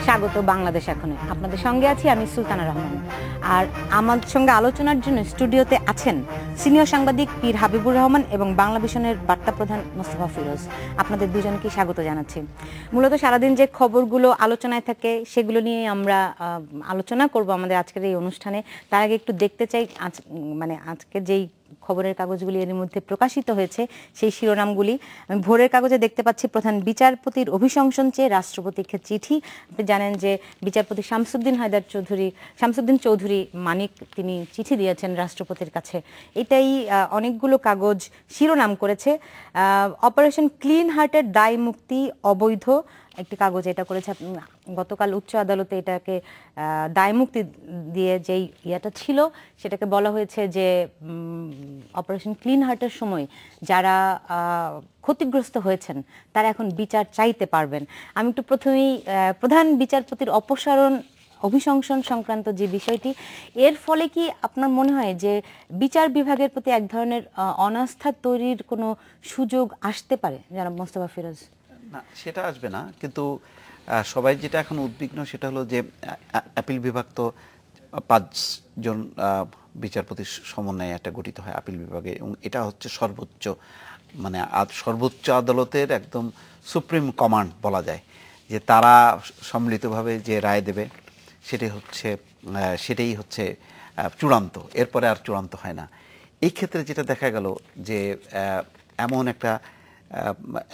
স্বাগত বাংলাদেশ এখনে। আপনাদের সঙ্গে আছি আমি সুলতানা রহমান। আর আমার সঙ্গে আলোচনার জন্য স্টুডিওতে আছেন সিনিয়র সাংবাদিক পীর হাবিবুর রহমান এবং বাংলা ভিশনের বার্তা প্রধান মোস্তফা ফিরোজ। আপনাদের দুজনকে স্বাগত জানাচ্ছি। মূলত সারাদিন যে খবরগুলো আলোচনায় থাকে সেগুলো নিয়ে আমরা আলোচনা করব আমাদের আজকের এই অনুষ্ঠানে। তার আগে একটু দেখতে চাই আজকে যেই খবরের কাগজগুলি এর মধ্যে প্রকাশিত হয়েছে সেই শিরোনামগুলি। আমি ভোরের কাগজে দেখতে পাচ্ছি প্রধান বিচারপতির অভিশংসন চেয়ে রাষ্ট্রপতিকে চিঠি। আপনি জানেন যে বিচারপতি শামসুদ্দিন চৌধুরী মানিক তিনি চিঠি দিয়েছেন রাষ্ট্রপতির কাছে। এটাই অনেকগুলো কাগজ শিরোনাম করেছে। অপারেশন ক্লিন হার্টের দায় মুক্তি অবৈধ একটি কাগজ এটা করেছে। গতকাল উচ্চ আদালতে এটাকে দায় মুক্তি দিয়ে যেই ইয়েটা ছিল সেটাকে বলা হয়েছে যে অপারেশন ক্লিন হার্টের সময় যারা ক্ষতিগ্রস্ত হয়েছেন তারা এখন বিচার চাইতে পারবেন। আমি একটু প্রথমেই প্রধান বিচারপতির অপসারণ অভিশংসন সংক্রান্ত যে বিষয়টি, এর ফলে কি আপনার মনে হয় যে বিচার বিভাগের প্রতি এক ধরনের অনাস্থা তৈরির কোনো সুযোগ আসতে পারে? জনাব মোস্তফা ফিরোজ। না, সেটা আসবে না, কিন্তু সবাই যেটা এখন উদ্বিগ্ন সেটা হলো যে আপিল বিভাগ তো 5 জন বিচারপতির সমন্বয়ে একটা গঠিত হয় আপিল বিভাগে, এবং এটা হচ্ছে সর্বোচ্চ সর্বোচ্চ আদালতের একদম সুপ্রিম কমান্ড বলা যায়, যে তারা সম্মিলিতভাবে যে রায় দেবে সেটাই হচ্ছে চূড়ান্ত, এরপরে আর চূড়ান্ত হয় না। এই ক্ষেত্রে যেটা দেখা গেল যে এমন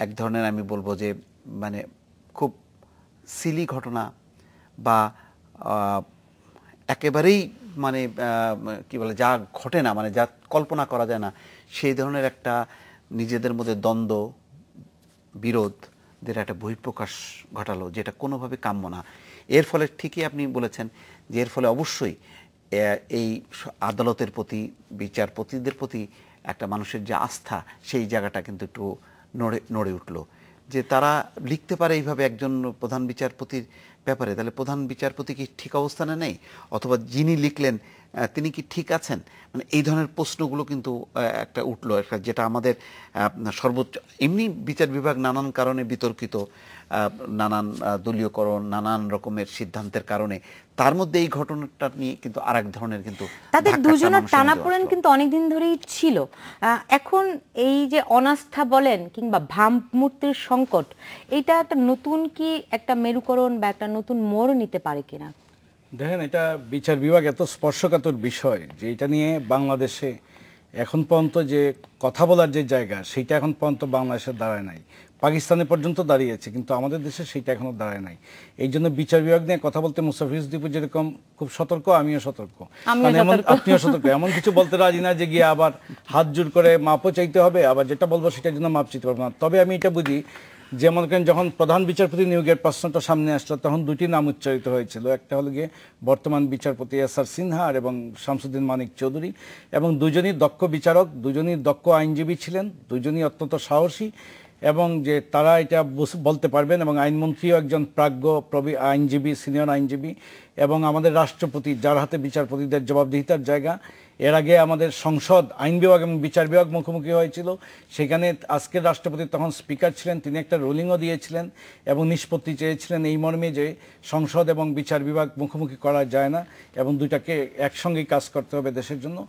এক ধরনের আমি বলবো যে খুব সিলি ঘটনা বা একেবারেই কি বলে যা ঘটে না, যা কল্পনা করা যায় না, সেই ধরনের একটা নিজেদের মধ্যে দ্বন্দ্ব বিরোধদের একটা বহিঃপ্রকাশ ঘটালো, যেটা কোনোভাবে কাম্য না। এর ফলে ঠিকই আপনি বলেছেন যে এর ফলে অবশ্যই এই আদালতের প্রতি বিচারপতিদের প্রতি একটা মানুষের যে আস্থা সেই জায়গাটা কিন্তু একটু নড়ে উঠল, যে তারা লিখতে পারে এইভাবে একজন প্রধান বিচারপতির ব্যাপারে, তাহলে প্রধান বিচারপতি কি ঠিক অবস্থানে নেই, অথবা যিনি লিখলেন তিনি কি ঠিক আছেন? এই ধরনের প্রশ্নগুলো কিন্তু একটা উঠলো, যেটা আমাদের সর্বোচ্চ এমনি বিচার বিভাগ নানান কারণে বিতর্কিত, নানান দলীয়করণ, নানান রকমের সিদ্ধান্তের কারণে, তার মধ্যে এই ঘটনাটা নিয়ে কিন্তু আরেক ধরনের কিন্তু তাদের দুজনের টানাপোড়েন কিন্তু অনেকদিন ধরেই ছিল। এখন এই যে অনাস্থা বলেন কিংবা ভাবমূর্তির সংকট, এটা একটা নতুন কি একটা মেরুকরণ বা একটা নতুন মোড় নিতে পারে কিনা? দেখেন, এটা বিচার বিভাগ এত স্পর্শকাতর বিষয় যে এটা নিয়ে বাংলাদেশে এখন পর্যন্ত যে কথা বলার যে জায়গা সেইটা এখন পর্যন্ত বাংলাদেশে দাঁড়ায় নাই। পাকিস্তানে পর্যন্ত দাঁড়িয়েছে, কিন্তু আমাদের দেশে সেইটা এখনো দাঁড়ায় নাই। এই জন্য বিচার বিভাগ নিয়ে কথা বলতে মুস্তাফিজ দীপু যেরকম খুব সতর্ক, আমিও সতর্ক, আপনিও সতর্ক। এমন কিছু বলতে রাজি না যে গিয়ে আবার হাত জোর করে মাপও চাইতে হবে, আবার যেটা বলবো সেটার জন্য মাপ চাইতে পারবো না। তবে আমি এটা বুঝি যে মনে করেন যখন প্রধান বিচারপতি নিয়োগের প্রশ্নটা সামনে আসলো তখন দুটি নাম উচ্চারিত হয়েছিল। একটা হলো গিয়ে বর্তমান বিচারপতি এস.আর. সিনহা এবং শামসুদ্দিন মানিক চৌধুরী, এবং দুজনই দক্ষ বিচারক, দুজনই দক্ষ আইনজীবী ছিলেন, দুজনই অত্যন্ত সাহসী, এবং যে তারা এটা বলতে পারবেন। এবং আইনমন্ত্রীও একজন প্রাজ্ঞ আইনজীবী, সিনিয়র আইনজীবী, এবং আমাদের রাষ্ট্রপতি যার হাতে বিচারপতিদের জবাবদিহিতার জায়গা। এর আগে আমাদের সংসদ, আইন বিভাগ এবং বিচার বিভাগ মুখোমুখি হয়েছিল, সেখানে আজকের রাষ্ট্রপতি তখন স্পিকার ছিলেন, তিনি একটা রুলিংও দিয়েছিলেন এবং নিষ্পত্তি চেয়েছিলেন এই মর্মে যে সংসদ এবং বিচার বিভাগ মুখোমুখি করা যায় না এবং দুইটাকে একসঙ্গেই কাজ করতে হবে দেশের জন্য।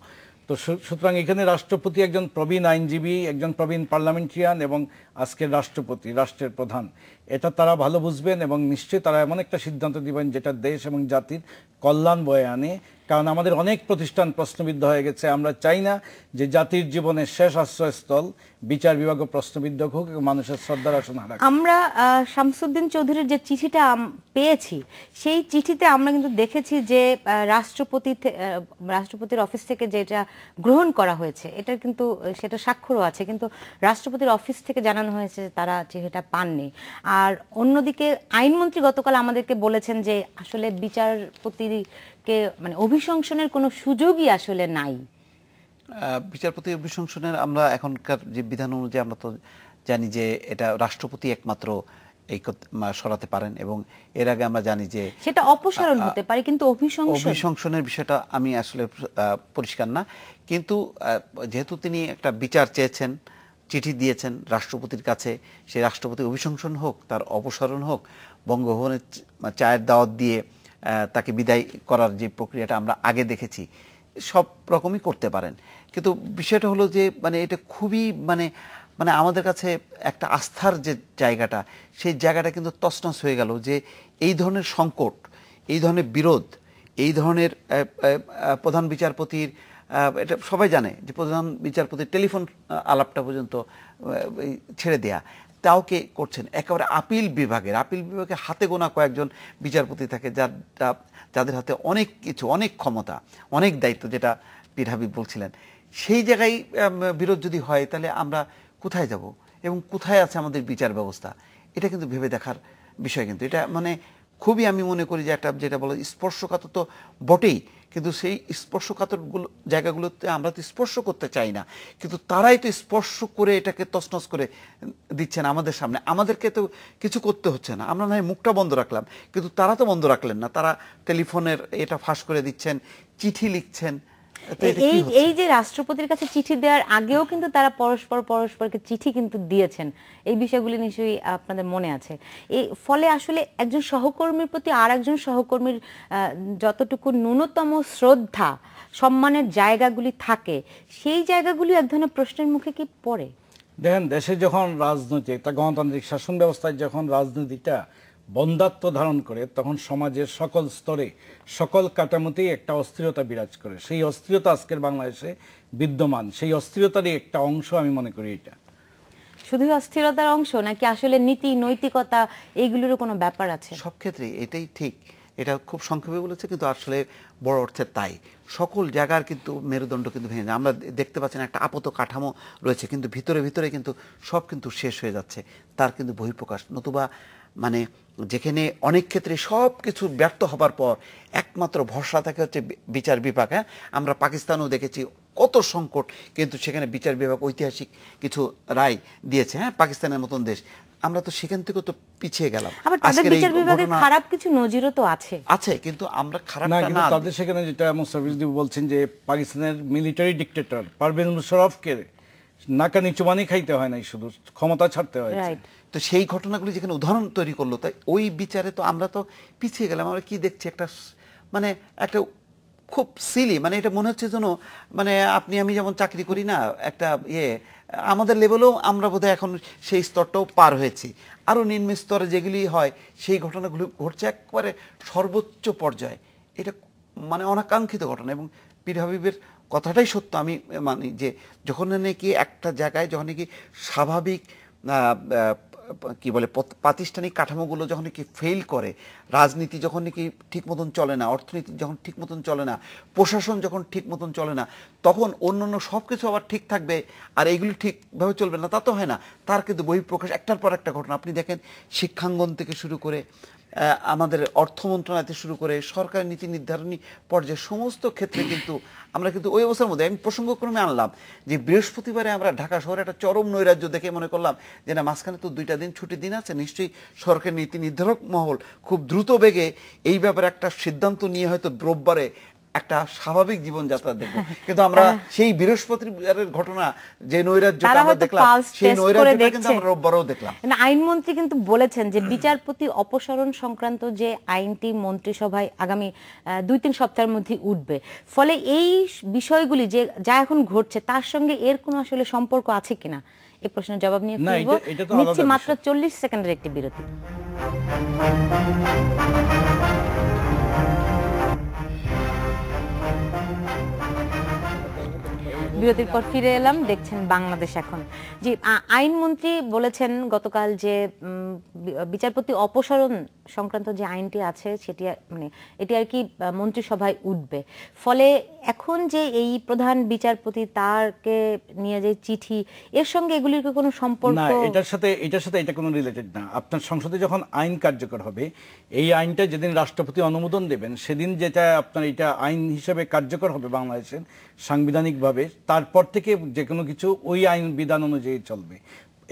তো সুতরাং এখানে রাষ্ট্রপতি একজন প্রবীণ আইনজীবী, একজন প্রবীণ পার্লামেন্টারিয়ান, এবং আজকের রাষ্ট্রপতি, রাষ্ট্রের প্রধান, এটা তারা ভালো বুঝবেন এবং নিশ্চয়ই তারা এমন একটা সিদ্ধান্ত দিবেন যেটা দেশ এবং জাতির কল্যাণ বয়ে আনে। কারণ আমাদের অনেক প্রতিষ্ঠান প্রশ্নবিদ্ধ হয়ে গেছে। আমরা চাই না যে জাতির জীবনের শেষ আশ্রয়স্থল বিচার বিভাগও প্রশ্নবিদ্ধ হোক এবং মানুষের শ্রদ্ধার আসন হারাক। আমরা শামসুদ্দিন চৌধুরীর যে চিঠিটা পেয়েছি সেই চিঠিতে আমরা কিন্তু দেখেছি যে রাষ্ট্রপতির অফিস থেকে যেটা গ্রহণ করা হয়েছে এটা কিন্তু সেটা স্বাক্ষরও আছে, কিন্তু রাষ্ট্রপতির অফিস থেকে জানানো হয়েছে তারা চিঠিটা পাননি। আর অন্যদিকে আইনমন্ত্রী গতকাল আমাদেরকে বলেছেন যে আসলে বিচারপতিকে অভিশংসনের কোনো সুযোগই আসলে নাই। বিচারপতি অভিশংসনের আমরা এখনকার যে বিধান অনুযায়ী আমরা তো জানি যে এটা রাষ্ট্রপতি একমাত্র এই সরাতে পারেন, এবং এর আগে আমরা জানি যে সেটা অপসারণ হতে পারে, কিন্তু অভিশংসনের বিষয়টা আমি আসলে পরিষ্কার না। কিন্তু যেহেতু তিনি একটা বিচার চেয়েছেন, চিঠি দিয়েছেন রাষ্ট্রপতির কাছে, সেই রাষ্ট্রপতি অভিশংসন হোক, তার অপসারণ হোক, বঙ্গভবনের চায়ের দাওয়াত দিয়ে তাকে বিদায় করার যে প্রক্রিয়াটা আমরা আগে দেখেছি, সব রকমই করতে পারেন। কিন্তু বিষয়টা হলো যে মানে এটা খুবই মানে মানে আমাদের কাছে একটা আস্থার যে জায়গাটা, সেই জায়গাটা কিন্তু তছনছ হয়ে গেল যে এই ধরনের সংকট, এই ধরনের বিরোধ, এই ধরনের প্রধান বিচারপতির, এটা সবাই জানে যে প্রধান বিচারপতির টেলিফোন আলাপটা পর্যন্ত ছেড়ে দেয়া, তাও কে করছেন একেবারে আপিল বিভাগে হাতে গোনা কয়েকজন বিচারপতি থাকে যাদের হাতে অনেক কিছু, অনেক ক্ষমতা, অনেক দায়িত্ব, যেটা পীর হাবিব বলছিলেন। সেই জায়গায় বিরোধ যদি হয় তাহলে আমরা কোথায় যাব এবং কোথায় আছে আমাদের বিচার ব্যবস্থা, এটা কিন্তু ভেবে দেখার বিষয়। কিন্তু এটা মানে খুবই আমি মনে করি যে একটা যেটা বলো স্পর্শকাতর তো বটেই, কিন্তু সেই স্পর্শকাতর জায়গাগুলোতে আমরা তো স্পর্শ করতে চাই না, কিন্তু তারাই তো স্পর্শ করে এটাকে তছনছ করে দিচ্ছেন আমাদের সামনে। আমাদেরকে তো কিছু করতে হচ্ছে না, আমরা নয় মুখটা বন্ধ রাখলাম, কিন্তু তারা তো বন্ধ রাখলেন না, তারা টেলিফোনের এটা ফাঁস করে দিচ্ছেন, চিঠি লিখছেন। এই যে রাষ্ট্রপতির কাছে চিঠি দেওয়ার আগেও কিন্তু তারা পরস্পরকে চিঠি কিন্তু দিয়েছেন, এই বিষয়গুলি নিশ্চয়ই আপনাদের মনে আছে। এই ফলে আসলে একজন সহকর্মীর প্রতি আর একজন সহকর্মীর যতটুকু ন্যূনতম শ্রদ্ধা সম্মানের জায়গাগুলি থাকে, সেই জায়গাগুলি এক ধরনের প্রশ্নের মুখে কি পড়ে? দেখেন, দেশে যখন রাজনৈতিক একটা গণতান্ত্রিক শাসন ব্যবস্থায় যখন রাজনীতিটা বন্ধ্যাত্ব ধারণ করে, তখন সমাজের সকল স্তরে সকল কাঠামোতেই একটা অস্থিরতা বিরাজ করে। সেই অস্থিরতা আজকের বাংলাদেশে বিদ্যমান, সেই অস্থিরতারই একটা অংশ আমি মনে করি এটা। শুধু অস্থিরতার অংশ নাকি আসলে নীতি নৈতিকতা এইগুলোরও কোনো ব্যাপার আছে? সব ক্ষেত্রে এটাই ঠিক, এটা খুব সংক্ষেপে বলেছে কিন্তু আসলে বড় অর্থে তাই। সকল জায়গার কিন্তু মেরুদণ্ড কিন্তু ভেঙে যায়। আমরা দেখতে পাচ্ছেন একটা আপাত কাঠামো রয়েছে, কিন্তু ভিতরে ভিতরে কিন্তু সব কিন্তু শেষ হয়ে যাচ্ছে, তার কিন্তু বহিঃপ্রকাশ। নতুবা মানে যেখানে অনেক ক্ষেত্রে সব কিছু ব্যর্থ হবার পর একমাত্র ভরসা থাকে হচ্ছে বিচার বিভাগ। হ্যাঁ, আমরা পাকিস্তানেও দেখেছি কত সংকট, কিন্তু সেখানে বিচার বিভাগ ঐতিহাসিক কিছু রায় দিয়েছে। হ্যাঁ, পাকিস্তানের মতন দেশ, আমরা তো সেখান থেকে তো পিছিয়ে গেলাম। আবার তাদের বিচার বিভাগের খারাপ কিছু নজিরও তো আছে, কিন্তু আমরা খারাপ না, তাদের সেখানে যেটা মোস্তাফিজ বলছেন যে পাকিস্তানের মিলিটারি ডিক্টেটর পারভেজ মুশাররফকে নাকানি চুবানি খাইতে হয় নাই, শুধু ক্ষমতা ছাড়তে হয়। তো সেই ঘটনাগুলি যেখানে উদাহরণ তৈরি করলো, তাই ওই বিচারে তো আমরা তো পিছিয়ে গেলাম। আমরা কি দেখছি, একটা মানে একটা খুব সিলি, মানে এটা মনে হচ্ছে যেন মানে আপনি আমি যেমন চাকরি করি না, একটা আমাদের লেভেলেও আমরা বোধহয় এখন সেই স্তরটাও পার হয়েছি। আরও নিম্ন স্তরে যেগুলি হয় সেই ঘটনাগুলো ঘটছে একবারে সর্বোচ্চ পর্যায়ে। এটা মানে অনাকাঙ্ক্ষিত ঘটনা। এবং পীর হাবিবের কথাটাই সত্য, আমি মানি যে যখন নাকি একটা জায়গায় যখন নাকি স্বাভাবিক কি বলে প্রাতিষ্ঠানিক কাঠামোগুলো যখন নাকি ফেল করে, রাজনীতি যখন নাকি ঠিক মতন চলে না, অর্থনীতি যখন ঠিক মতন চলে না, প্রশাসন যখন ঠিক মতন চলে না, তখন অন্যান্য সব কিছু আবার ঠিক থাকবে আর এইগুলি ঠিকভাবে চলবে না, তা তো হয় না। তার কিন্তু বহিঃপ্রকাশ একটার পর একটা ঘটনা। আপনি দেখেন শিক্ষাঙ্গন থেকে শুরু করে আমাদের অর্থ মন্ত্রণালয় থেকে শুরু করে সরকারি নীতি নির্ধারণী পর্যায়ে সমস্ত ক্ষেত্রে কিন্তু আমরা কিন্তু ওই অবস্থার মধ্যে। আমি প্রসঙ্গক্রমে আনলাম যে বৃহস্পতিবারে আমরা ঢাকা শহরে একটা চরম নৈরাজ্য দেখে মনে করলাম যে না, মাঝখানে তো 2টা দিন ছুটির দিন আছে, নিশ্চয়ই সরকারি নীতি নির্ধারক মহল খুব দ্রুত বেগে এই ব্যাপারে একটা সিদ্ধান্ত নিয়ে হয়তো রোববারে একটা স্বাভাবিক জীবনযাত্রা দেখব। কিন্তু আমরা সেই বৃহস্পতিবারের ঘটনা, যে নৈরাজ্যটা আমরা দেখলাম, সেই নৈরাজ্যটা কিন্তু আমরা রোববারেও দেখলাম। আইনমন্ত্রী কিন্তু বলেছেন যে বিচারপতি অপসারণ সংক্রান্ত যে আইনটি মন্ত্রিসভায় আগামী 2-3 সপ্তাহের মধ্যে উঠবে। ফলে এই বিষয়গুলি যে যা এখন ঘটছে তার সঙ্গে এর কোনো আসলে সম্পর্ক আছে কিনা, এই প্রশ্নের জবাব নিয়ে ফিরবো। নিচ্ছি মাত্র 40 সেকেন্ডের একটি বিরতি। বিরতির পর ফিরে এলাম, দেখছেন বাংলাদেশ এখন। জি, আইনমন্ত্রী বলেছেন গতকাল যে বিচারপতি অপসারণ সংক্রান্ত যে আইনটি আছে সেটি মানে এটি আর কি মন্ত্রিসভায় উঠবে। ফলে এখন যে এই প্রধান বিচারপতি তারকে নিয়ে যে চিঠি, এর সঙ্গে এগুলির কি কোনো সম্পর্ক? না, এটার সাথে এটা কোনো রিলেটেড না। আপনার সংসদে যখন আইন কার্যকর হবে, এই আইনটা যেদিন রাষ্ট্রপতি অনুমোদন দেবেন সেদিন যেটা আপনার এটা আইন হিসেবে কার্যকর হবে বাংলাদেশের সাংবিধানিকভাবে, তারপর থেকে যে কোনো কিছু ওই আইন বিধান অনুযায়ী চলবে।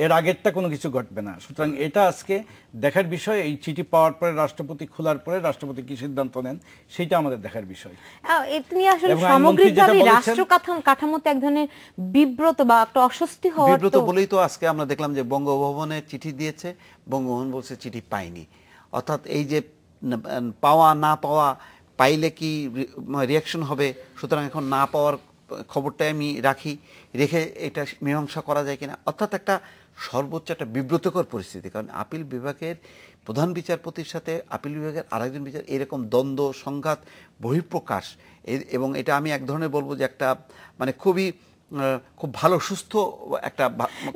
এর আগেরটা কোনো কিছু ঘটবে না। সুতরাং এটা আজকে দেখার বিষয়, এই চিঠি পাওয়ার পরে রাষ্ট্রপতি খোলার পরে রাষ্ট্রপতি কি সিদ্ধান্ত নেন সেটা আমাদের দেখার বিষয়। এটা নিয়ে আসলে এবং আইনমন্ত্রী যেটা সামগ্রিকভাবে বলেছেন- রাষ্ট্র কাঠামোতে এক ধরনের বিব্রত বা একটা অস্বস্তি হওয়ার বিব্রত তো বলেই তো আজকে আমরা দেখলাম যে বঙ্গভবনে চিঠি দিয়েছে, বঙ্গভবন বলছে চিঠি পাইনি। অর্থাৎ এই যে পাওয়া না পাওয়া, পাইলে কি রিয়াকশন হবে, সুতরাং এখন না পাওয়ার খবরটাই আমি রেখে এটা মীমাংসা করা যায় কিনা, অর্থাৎ একটা সর্বোচ্চ একটা বিব্রতকর পরিস্থিতি। কারণ আপিল বিভাগের প্রধান বিচারপতির সাথে আপিল বিভাগের আরেকজন এরকম দ্বন্দ্ব, সংঘাত, বহিঃপ্রকাশ, এবং এটা আমি এক ধরনের বলবো যে একটা মানে খুব ভালো সুস্থ একটা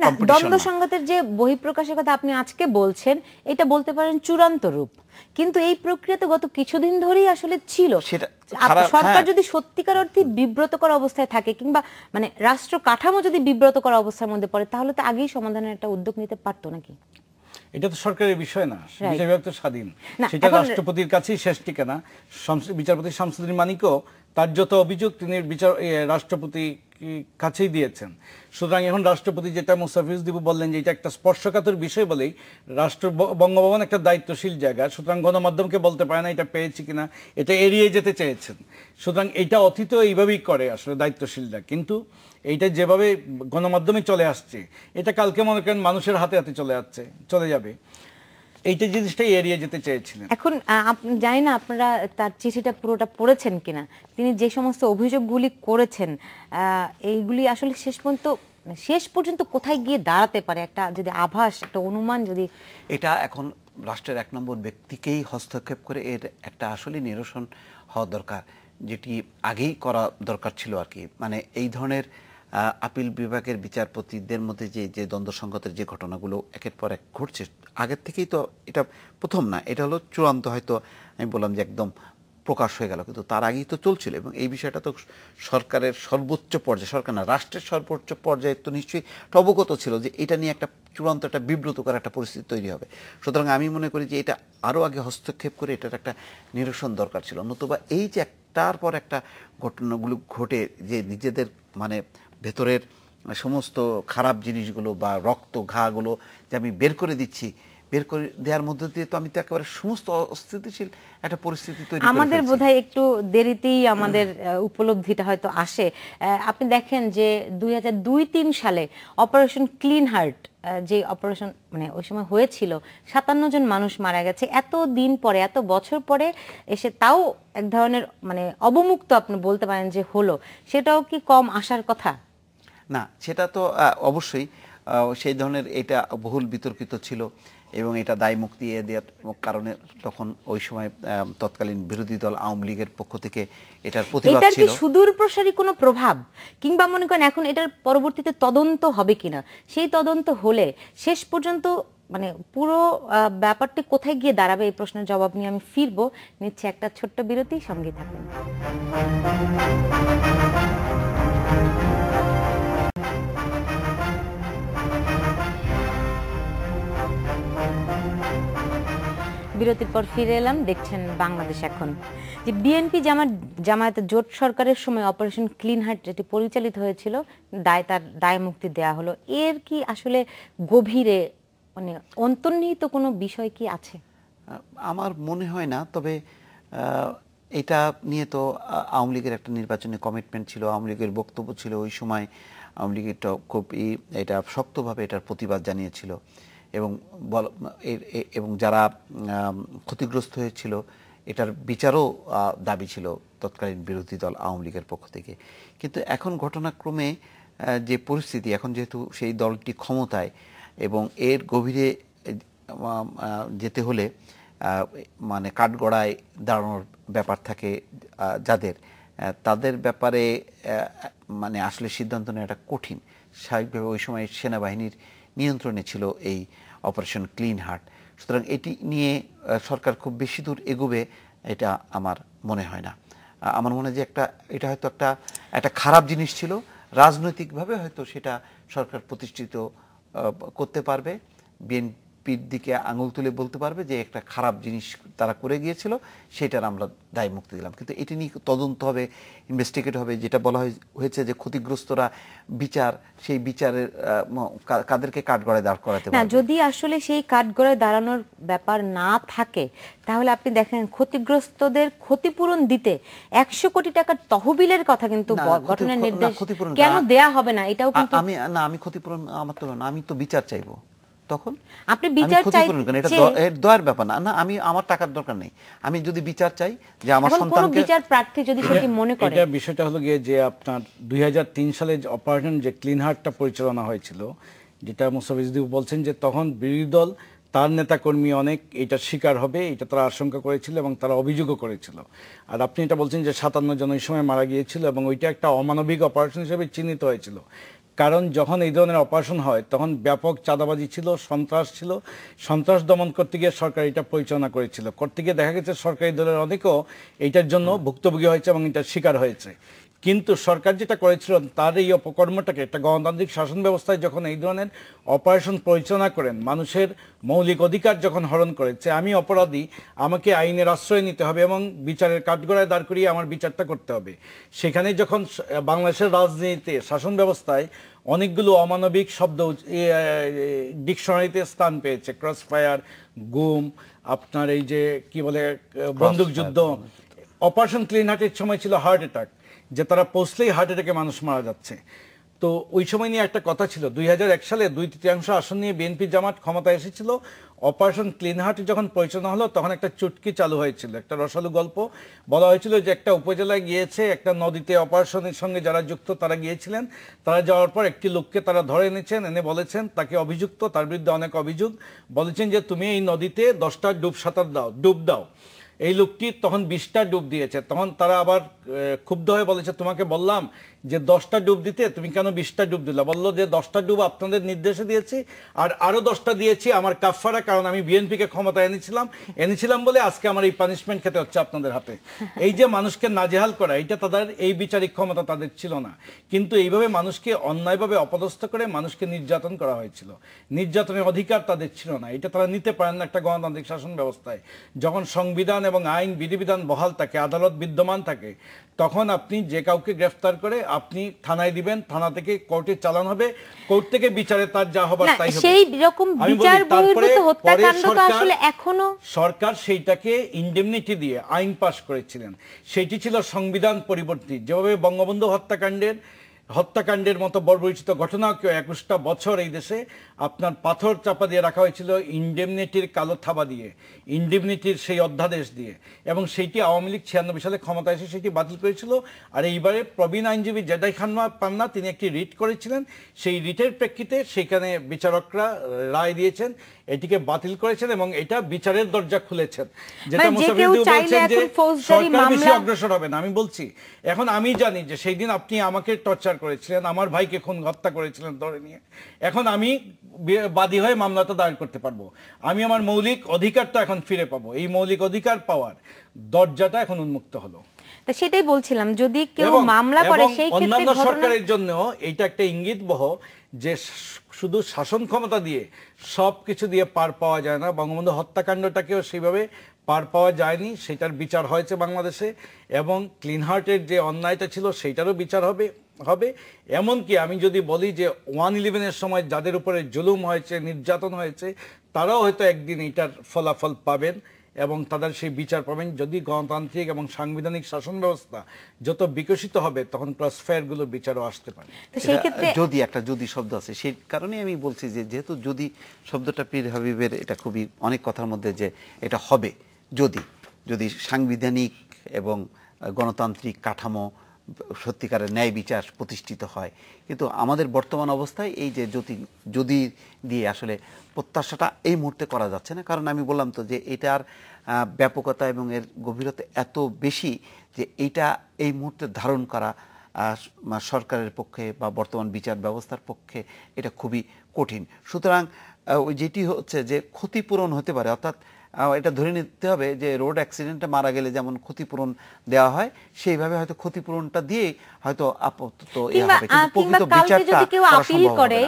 কম্পিটিশন। দ্বন্দ্ব সংঘাতের যে বহিঃপ্রকাশের কথা আপনি আজকে বলছেন, এটা বলতে পারেন চূড়ান্ত রূপ, কিন্তু এই প্রক্রিয়া তো গত কিছুদিন ধরেই আসলে ছিল। সেটা সরকার যদি সত্যিকার অর্থে বিব্রতকর অবস্থায় থাকে, কিংবা মানে রাষ্ট্র কাঠামো যদি বিব্রতকর অবস্থার মধ্যে পড়ে, তাহলে তো আগেই সমাধানের একটা উদ্যোগ নিতে পারতো নাকি? এটা তো সরকারের বিষয় না, বিচার বিভাগ তো স্বাধীন, না, সেটা এখন- রাষ্ট্রপতির কাছেই শেষ ঠিকানা। বিচারপতি শামসুদ্দিন মানিকও তার যত অভিযোগ তিনি রাষ্ট্রপতি কাছেই দিয়েছেন। সুতরাং এখন রাষ্ট্রপতি যেটা মোস্তাফিজ দিবু বললেন যে এটা একটা স্পর্শকাতর বিষয় বলেই বঙ্গভবন একটা দায়িত্বশীল জায়গা, সুতরাং গণমাধ্যমকে বলতে পারে না এটা পেয়েছি কিনা, এটা এড়িয়ে যেতে চেয়েছেন। সুতরাং এটা অতীত এইভাবেই করে আসলে দায়িত্বশীলরা, কিন্তু এইটা যেভাবে গণমাধ্যমে চলে আসছে, এটা কালকে মনে করেন মানুষের হাতে হাতে চলে যাবে, এইটা জিনিসটাই এড়িয়ে যেতে চেয়েছিলেন। এখন জানি না আপনারা তার চিঠিটা পুরোটা পড়েছেন কিনা। তিনি যে সমস্ত অভিযোগগুলি করেছেন, এইগুলি আসলে শেষ পর্যন্ত কোথায় গিয়ে দাঁড়াতে পারে, একটা যদি আভাস, একটা অনুমান যদি। এটা এখন রাষ্ট্রের এক নম্বর ব্যক্তিকেই হস্তক্ষেপ করে এর একটা আসলে নিরসন হওয়া দরকার, যেটি আগেই করা দরকার ছিল আর কি। মানে এই ধরনের আপিল বিভাগের বিচারপতিদের মধ্যে যে দ্বন্দ্ব সংঘাতের যে ঘটনাগুলো একের পর এক ঘটছে, আগের থেকেই তো এটা প্রথম না, এটা হলো চূড়ান্ত, হয়তো আমি বললাম যে একদম প্রকাশ হয়ে গেল, কিন্তু তার আগেই তো চলছিল। এবং এই বিষয়টা তো সরকারের সর্বোচ্চ পর্যায়ে, সরকার না রাষ্ট্রের সর্বোচ্চ পর্যায়ে তো নিশ্চয়ই অবগত ছিল যে এটা নিয়ে একটা চূড়ান্ত একটা বিব্রতকর একটা পরিস্থিতি তৈরি হবে। সুতরাং আমি মনে করি যে এটা আরও আগে হস্তক্ষেপ করে এটার একটা নিরসন দরকার ছিল। নতুবা এই যে একটার পর একটা ঘটনাগুলো ঘটে, যে নিজেদের মানে ভেতরের সমস্ত খারাপ জিনিসগুলো বা রক্ত ঘাগুলো যে আমি বের করে দেওয়ার মধ্যে দিয়ে তো আমি তো একেবারে সমস্ত অস্থিতিশীল একটা পরিস্থিতি তৈরি করে আমাদের ফেলছি। বোধহয় একটু দেরিতেই আমাদের উপলব্ধিটা হয়তো আসে। আপনি দেখেন যে 2002-03 সালে অপারেশন ক্লিন হার্ট, যে অপারেশন মানে ওই সময় হয়েছিল, 57 জন মানুষ মারা গেছে। এত দিন পরে, এত বছর পরে এসে তাও এক ধরনের মানে অবমুক্ত আপনি বলতে পারেন যে হলো, সেটাও কি কম আসার কথা? না, সেটা তো অবশ্যই সেই ধরনের এটা বহুল বিতর্কিত ছিল, এবং এটা দায় মুক্তি দেওয়ার কারণে তখন ওই সময় তৎকালীন বিরোধী দল আওয়ামী লীগের পক্ষ থেকে এটার প্রতিবাদ এটার কি ছিল। সুদূর প্রসারী কোনো প্রভাব, কিংবা মনে করেন এখন এটার পরবর্তীতে তদন্ত হবে কিনা, সেই তদন্ত হলে শেষ পর্যন্ত মানে পুরো ব্যাপারটি কোথায় গিয়ে দাঁড়াবে, এই প্রশ্নের জবাব নিয়ে আমি ফিরবো। নিচ্ছে একটা ছোট্ট বিরতি, সঙ্গে থাকুন। বিরতির পর ফিরে এলাম, দেখছেন বাংলাদেশ এখন। যে বিএনপি জামায়াত জোট সরকারের সময় অপারেশন ক্লিন হার্ট যেটি পরিচালিত হয়েছিল, তার দায় মুক্তি দেওয়া হলো, এর কি আসলে গভীরে মানে অন্তর্নিহিত কোনো বিষয় কি আছে? আমার মনে হয় না, তবে এটা নিয়ে তো আওয়ামী লীগের একটা নির্বাচনী কমিটমেন্ট ছিল, আওয়ামী লীগের বক্তব্য ছিল ওই সময়, আওয়ামী লীগের খুব এটা শক্তভাবে এটার প্রতিবাদ জানিয়েছিল, এবং যারা ক্ষতিগ্রস্ত হয়েছিল এটার বিচারও দাবি ছিল তৎকালীন বিরোধী দল আওয়ামী লীগের পক্ষ থেকে। কিন্তু এখন ঘটনাক্রমে যে পরিস্থিতি, এখন যেহেতু সেই দলটি ক্ষমতায়, এবং এর গভীরে যেতে হলে মানে কাঠগড়ায় দাঁড়ানোর ব্যাপার থাকে যাদের, তাদের ব্যাপারে মানে আসলে সিদ্ধান্ত নেওয়াটা কঠিন। স্বাভাবিকভাবে ওই সময় সেনাবাহিনীর নিয়ন্ত্রণে ছিল এই অপারেশন ক্লিন হার্ট। সুতরাং এটি নিয়ে সরকার খুব বেশি দূর এগোবে এটা আমার মনে হয় না। আমার মনে হয় যে এটা হয়তো একটা খারাপ জিনিস ছিল, রাজনৈতিকভাবে হয়তো সেটা সরকার প্রতিষ্ঠিত করতে পারবে, বিএনপির দিকে আঙুল তুলে বলতে পারবে যে একটা খারাপ জিনিস তারা করে গিয়েছিল, সেটার আমরা দায় মুক্তি দিলাম। কিন্তু এটি নিয়ে তদন্ত হবে, ইনভেস্টিগেট হবে। যেটা বলা হয়েছে যে ক্ষতিগ্রস্তরা বিচার, সেই বিচারের কাদেরকে কাঠগড়ায় দাঁড় করাতে না, যদি আসলে সেই কাঠগড়ায় দাঁড়ানোর ব্যাপার না থাকে তাহলে আপনি দেখেন ক্ষতিগ্রস্তদের ক্ষতিপূরণ দিতে 100 কোটি টাকার তহবিলের কথা কিন্তু গঠনের নির্দেশ কেন দেয়া হবে না? এটাও কিন্তু আমি ক্ষতিপূরণ আমার তো না, আমি তো বিচার চাইবো। তখন আপনি বিচার চাইছেন, এটা দয়ার ব্যাপার না। আমি আমার টাকার দরকার নেই, আমি যদি বিচার চাই যে আমার সন্তানকে, বিচার প্রার্থী যদি সেটি মনে করে। এটা বিষয়টা হলো গিয়ে যে আপনার 2003 সালে অপারেশন যে ক্লিন হার্টটা পরিচালনা হয়েছিল, যেটা মুস্তাফিজুদ্দিন বলছেন যে তখন বিরোধী দল তার নেতাকর্মী অনেক এটা শিকার হবে, এটা তারা আশঙ্কা করেছিল এবং তারা অভিযোগও করেছিল। আর আপনি এটা বলছেন যে 57 জন ওই সময় মারা গিয়েছিল এবং ওইটা একটা অমানবিক অপারেশন হিসেবে চিহ্নিত হয়েছিল। কারণ যখন এই ধরনের অপারেশন হয় তখন ব্যাপক চাঁদাবাজি ছিল, সন্ত্রাস ছিল। সন্ত্রাস দমন করতে গিয়ে সরকার এটা পরিচালনা করেছিল, করতে গিয়ে দেখা গেছে সরকারি দলের অনেকেও এইটার জন্য ভুক্তভোগী হয়েছে এবং এটার শিকার হয়েছে। কিন্তু সরকার যেটা করেছিল তার এই অপকর্মটাকে একটা গণতান্ত্রিক শাসন ব্যবস্থায় যখন এই ধরনের অপারেশন পরিচালনা করেন, মানুষের মৌলিক অধিকার যখন হরণ করেছে, আমি অপরাধী, আমাকে আইনের আশ্রয় নিতে হবে এবং বিচারের কাঠগড়ায় দাঁড় করিয়ে আমার বিচারটা করতে হবে। সেখানে যখন বাংলাদেশের রাজনীতিতে, শাসন ব্যবস্থায় অনেকগুলো অমানবিক শব্দ ডিকশনারিতে স্থান পেয়েছে, ক্রস ফায়ার, গুম, আপনার এই যে কি বলে বন্দুকযুদ্ধ। অপারেশন ক্লিন হার্টের সময় ছিল হার্ট অ্যাটাক, যে তারা পৌঁছলেই হার্ট অ্যাটাকে মানুষ মারা যাচ্ছে। তো ওই সময় নিয়ে একটা কথা ছিল, 2001 সালে 2/3 আসন নিয়ে বিএনপি জামাত ক্ষমতায় এসেছিল। অপারেশন ক্লিন হার্ট যখন পরিচালনা হলো তখন একটা চুটকি চালু হয়েছিল, একটা রসালো গল্প বলা হয়েছিল যে একটা উপজেলায় গিয়েছে, একটা নদীতে অপারেশনের সঙ্গে যারা যুক্ত তারা গিয়েছিলেন, তারা যাওয়ার পর একটি লোককে তারা ধরে এনেছেন, এনে বলেছেন তাকে অভিযুক্ত, তার বিরুদ্ধে অনেক অভিযোগ, বলেছেন যে তুমি এই নদীতে 10টা ডুব দাও। এই লোকটি তখন 20টা ডুব দিয়েছে। তখন তারা আবার ক্ষুব্ধ হয়ে বলেছে, তোমাকে বললাম যে 10টা ডুব দিতে, তুমি কেন 20টা ডুব দিলা? বললো যে 10টা ডুব আপনাদের নির্দেশে দিয়েছি, আর আরো 10টা দিয়েছি আমার কাফফারা, কারণ আমি বিএনপিকে ক্ষমতায় এনেছিলাম বলে আজকে আমার এই পানিশমেন্ট খেতে হচ্ছে আপনাদের হাতে। এই যে মানুষকে নাজেহাল করা, এটা তাদের এই বিচারিক ক্ষমতা তাদের ছিল না। কিন্তু এইভাবে মানুষকে অন্যায়ভাবে অপদস্থ করে মানুষকে নির্যাতন করা হয়েছিল, নির্যাতনের অধিকার তাদের ছিল না। এটা তারা নিতে পারেন না একটা গণতান্ত্রিক শাসন ব্যবস্থায়। যখন সংবিধান এবং আইন বিধিবিধান বহাল থাকে, আদালত বিদ্যমান থাকে, তখন আপনি যে কাউকে গ্রেফতার করে আপনি থানায় দিবেন, থানা থেকে কোর্টে চালান হবে, কোর্ট থেকে বিচারে তার যা হবার তাই হবে। সেই রকম বিচার বহির্ভূত হত্যাকাণ্ড তো আসলে এখনো সরকার সেইটাকে ইনডেমনিটি দিয়ে আইন পাস করেছিলেন। সেইটি ছিল সংবিধান পরিবর্তী। যেভাবে বঙ্গবন্ধু হত্যাকাণ্ডের মতো বর্বরিচিত ঘটনাকেও 21টা বছর এই দেশে আপনার পাথর চাপা দিয়ে রাখা হয়েছিল ইনডেমনিটির কালো থাবা দিয়ে, ইনডেমনিটির সেই অধ্যাদেশ দিয়ে, এবং সেইটি আওয়ামী লীগ 96 সালে ক্ষমতায় এসে সেটি বাতিল করেছিল। আর এইবারে প্রবীণ আইনজীবী জেদাই খান পান্না তিনি একটি রিট করেছিলেন, সেই রিটের প্রেক্ষিতে সেখানে বিচারকরা রায় দিয়েছেন, এটিকে বাতিল করেছেন এবং এটা বিচারের দরজা খুলেছেন। যেটা মুস্তাফিজুদ্দিন বলছেন যে সরকার বেশি অগ্রসর হবে না। আমি বলছি, এখন আমি জানি যে সেই দিন আপনি আমাকে টর্চার করেছিলেন, আমার ভাইকে খুন হত্যা করেছিলেন ধরে নিয়ে, এখন আমি বাদী হয়ে মামলাটা দায়ের করতে পারবো, আমি আমার মৌলিক অধিকারটা এখন ফিরে পাবো। এই মৌলিক অধিকার পাওয়ার দরজাটা এখন উন্মুক্ত হলো। সেটাই বলছিলাম, যদি কেউ মামলা করে সেই ক্ষেত্রে অন্যান্য সরকারের জন্য এটা একটা ইঙ্গিতবহ যে শুধু শাসন ক্ষমতা দিয়ে সবকিছু দিয়ে পার পাওয়া যায় না। বঙ্গবন্ধু হত্যাকাণ্ডটাকেও সেইভাবে পার পাওয়া যায়নি, সেটার বিচার হয়েছে বাংলাদেশে, এবং ক্লিন হার্টের যে অন্যায়টা ছিল সেইটারও বিচার হবে। এমনকি আমি যদি বলি যে 1/11-এর সময় যাদের উপরে জুলুম হয়েছে, নির্যাতন হয়েছে, তারাও হয়তো একদিন এটার ফলাফল পাবেন এবং তাদের সেই বিচার পাবেন। যদি গণতান্ত্রিক এবং সাংবিধানিক শাসন ব্যবস্থা যত বিকশিত হবে তখন ক্রসফায়ারগুলোর বিচারও আসতে পারে। যদি শব্দ আছে, সেই কারণে আমি বলছি যে যেহেতু যদি শব্দটা পীর হাবিবের, এটা খুবই অনেক কথার মধ্যে যে এটা হবে যদি সাংবিধানিক এবং গণতান্ত্রিক কাঠামো, সত্যিকারের ন্যায় বিচার প্রতিষ্ঠিত হয়। কিন্তু আমাদের বর্তমান অবস্থায় এই যে যদি দিয়ে আসলে প্রত্যাশাটা এই মুহূর্তে করা যাচ্ছে না। কারণ আমি বললাম তো যে এটার ব্যাপকতা এবং এর গভীরতা এত বেশি যে এইটা এই মুহূর্তে ধারণ করা সরকারের পক্ষে বা বর্তমান বিচার ব্যবস্থার পক্ষে এটা খুবই কঠিন। সুতরাং যেটি হচ্ছে যে ক্ষতিপূরণ হতে পারে, অর্থাৎ এটা ধরে নিতে হবে যে রোড অ্যাক্সিডেন্টে মারা গেলে যেমন ক্ষতিপূরণ দেওয়া হয়, সেইভাবে হয়তো ক্ষতিপূরণটা দিয়ে হয়তো আপাতত প্রকৃত বিচারটা যদি কেউ আপিল করে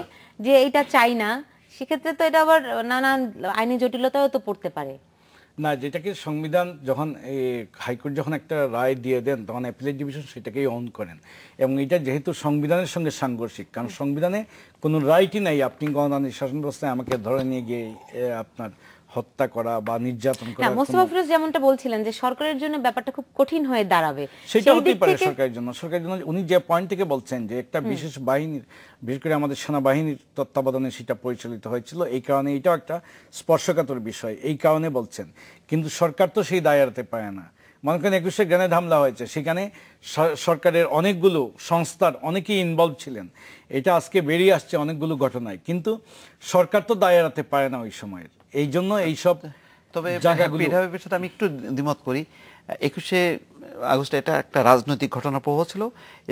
যে এটা চাই না, সেক্ষেত্রে তো এটা আবার নানান আইনি জটিলতাও তো পড়তে পারে। না, যেটাকে সংবিধান যখন হাইকোর্ট যখন একটা রায় দিয়ে দেন তখন অ্যাপিলেট ডিভিশন সেটাকেই অন করেন, এবং এটা যেহেতু সংবিধানের সঙ্গে সাংঘর্ষিক, কারণ সংবিধানে কোনো রাইটই নাই আপনি গণতান্ত্রিক শাসন ব্যবস্থায় আমাকে ধরে নিয়ে গিয়ে আপনার হত্যা করা বা নির্যাতন করা। মোস্তফা ফিরোজ যেমনটা বলছিলেন যে সরকারের জন্য ব্যাপারটা খুব কঠিন হয়ে দাঁড়াবে, সেটা হতেই পারে সরকারের জন্য। উনি যে পয়েন্ট থেকে বলছেন যে একটা বিশেষ বাহিনীর, বিশেষ করে আমাদের সেনাবাহিনীর তত্ত্বাবধানে সেটা পরিচালিত হয়েছিল, এই কারণে এটাও একটা স্পর্শকাতর বিষয়, এই কারণে বলছেন। কিন্তু সরকার তো সেই দায় এড়াতে পারে না। মনে করেন 21শে গ্রেনেড হামলা হয়েছে, সেখানে সরকারের অনেকগুলো সংস্থার অনেকেই ইনভলভ ছিলেন, এটা আজকে বেরিয়ে আসছে অনেকগুলো ঘটনায়, কিন্তু সরকার তো দায় এড়াতে পারে না ওই সময়ের। এই জন্য এইসব তবে জায়গাগুলো সাথে আমি একটু দ্বিমত করি। 21শে আগস্টে এটা একটা রাজনৈতিক ঘটনা প্রবাহ ছিল,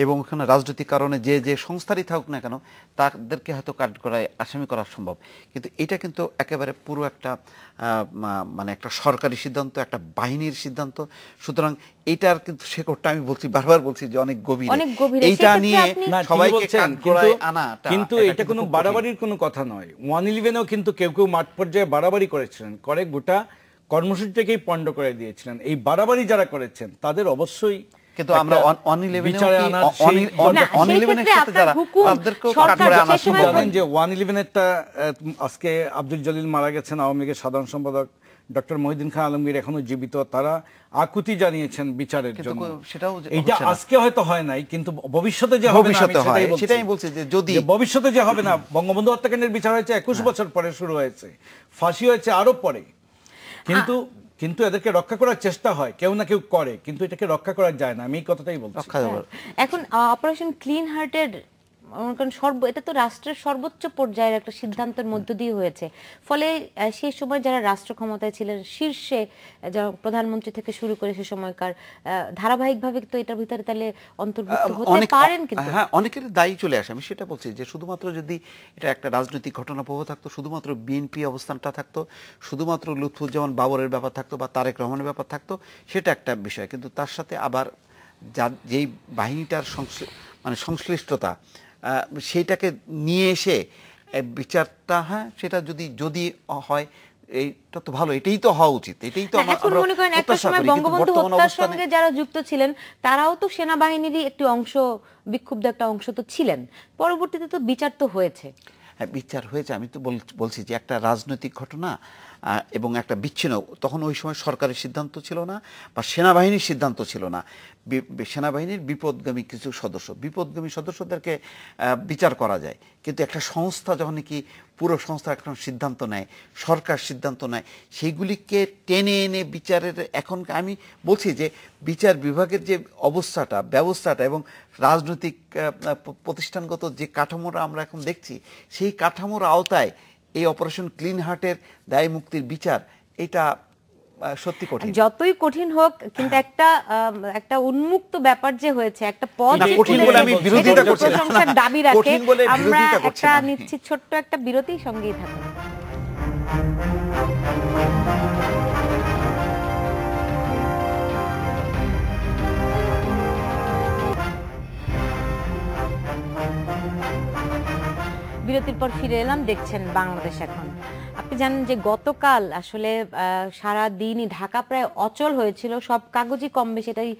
এবং ওখানে রাজনৈতিক কারণে যে যে সংস্থারই থাকুক না কেন তাদেরকে হয়তো কাঠগড়ায় আসামি করা সম্ভব, কিন্তু এটা কিন্তু একেবারে পুরো একটা মানে একটা সরকারি সিদ্ধান্ত, একটা বাহিনীর সিদ্ধান্ত। সুতরাং এইটার কিন্তু শেকড়টা আমি বলছি, বারবার বলছি যে অনেক গভীর। এইটা নিয়ে সবাইকে কাঠগড়ায় আনা, কিন্তু এটা কোনো বাড়াবাড়ির কোনো কথা নয়। 111-এও কিন্তু কেউ কেউ মাঠ পর্যায়ে বাড়াবাড়ি করেছিলেন, করে গোটা কর্মসূচিটাকেই পণ্ড করে দিয়েছিলেন। এই বাড়াবাড়ি যারা করেছেন তাদের অবশ্যই, কিন্তু আমরা জানেন যে 111-এরটা আজকে আব্দুল জলিল মারা গেছেন, আওয়ামী লীগের সাধারণ সম্পাদক ডক্টর মহিউদ্দিন খান আলমগীর এখনো জীবিত, তারা আকুতি জানিয়েছেন বিচারের জন্য। এটা আজকে হয়তো হয় নাই, কিন্তু ভবিষ্যতে যে হবে সেটাই বলছি যে যদি ভবিষ্যতে যে হবে না। বঙ্গবন্ধু হত্যাকাণ্ডের বিচার হয়েছে 21 বছর পরে শুরু হয়েছে, ফাঁসি হয়েছে আরো পরে, কিন্তু এদেরকে রক্ষা করার চেষ্টা হয়, কেউ না কেউ করে, কিন্তু এটাকে রক্ষা করা যায় না। আমি এই কথাটাই বলছি। এখন অপারেশন ক্লিন হার্টের এটা তো রাষ্ট্রের সর্বোচ্চ পর্যায়ের একটা সিদ্ধান্তের মধ্য দিয়ে হয়েছে, ফলে সেই সময় যারা রাষ্ট্র ক্ষমতায় ছিলেন শীর্ষে, প্রধানমন্ত্রী থেকে শুরু করে সে সময়কার, ধারাবাহিকভাবে তো এটার ভিতরে তাহলে অন্তর্ভুক্ত হতে পারেন। কিন্তু হ্যাঁ, অনেকের দায়ী চলে আসে। আমি সেটা বলছি যে শুধুমাত্র যদি এটা একটা রাজনৈতিক ঘটনা প্রবাহ থাকতো, শুধুমাত্র বিএনপি অবস্থানটা থাকতো, শুধুমাত্র লুৎফুজ্জামান বাবরের ব্যাপার থাকতো বা তারেক রহমানের ব্যাপার থাকতো, সেটা একটা বিষয়। কিন্তু তার সাথে আবার যেই বাহিনীটার মানে সংশ্লিষ্টতা, সেইটাকে নিয়ে এসে বিচারটা, হ্যাঁ সেটা যদি হয় এইটা তো ভালো, এটাই তো হওয়া উচিত, এটাই তো এখন মনে করেন একটা সময় বঙ্গবন্ধু হত্যার সঙ্গে যারা যুক্ত ছিলেন তারাও তো সেনাবাহিনীরই একটি অংশ, বিক্ষুব্ধ একটা অংশ তো ছিলেন। পরবর্তীতে তো বিচার তো হয়েছে। হ্যাঁ, বিচার হয়েছে। আমি তো বলছি যে একটা রাজনৈতিক ঘটনা এবং একটা বিচ্ছিন্ন, তখন ওই সময় সরকারের সিদ্ধান্ত ছিল না বা সেনাবাহিনীর সিদ্ধান্ত ছিল না। সেনাবাহিনীর বিপদগামী কিছু বিপদগামী সদস্যদেরকে বিচার করা যায়, কিন্তু একটা সংস্থা যখন নাকি পুরো সংস্থা একটা সিদ্ধান্ত নেয়, সরকার সিদ্ধান্ত নেয়, সেইগুলিকে টেনে এনে বিচারের, এখন আমি বলছি যে বিচার বিভাগের যে ব্যবস্থাটা এবং রাজনৈতিক প্রতিষ্ঠানগত যে কাঠামোটা আমরা এখন দেখছি, সেই কাঠামোর আওতায় এই অপারেশন ক্লিন হার্টের দায় মুক্তির বিচার, এটা সত্যি কঠিন। যতই কঠিন হোক, কিন্তু একটা উন্মুক্ত ব্যাপার যে হয়েছে, একটা পদ প্রশংসার দাবি রাখে। আমরা একটা নিচ্ছি ছোট্ট একটা বিরতির সঙ্গেই থাকুন। বিরতির পর ফিরে এলাম, দেখছেন বাংলাদেশ এখন। আপনি জানেন যে গতকাল আসলে সারা দিনই ঢাকা প্রায় অচল হয়েছিল, সব কাগজই কম বেশি এটাই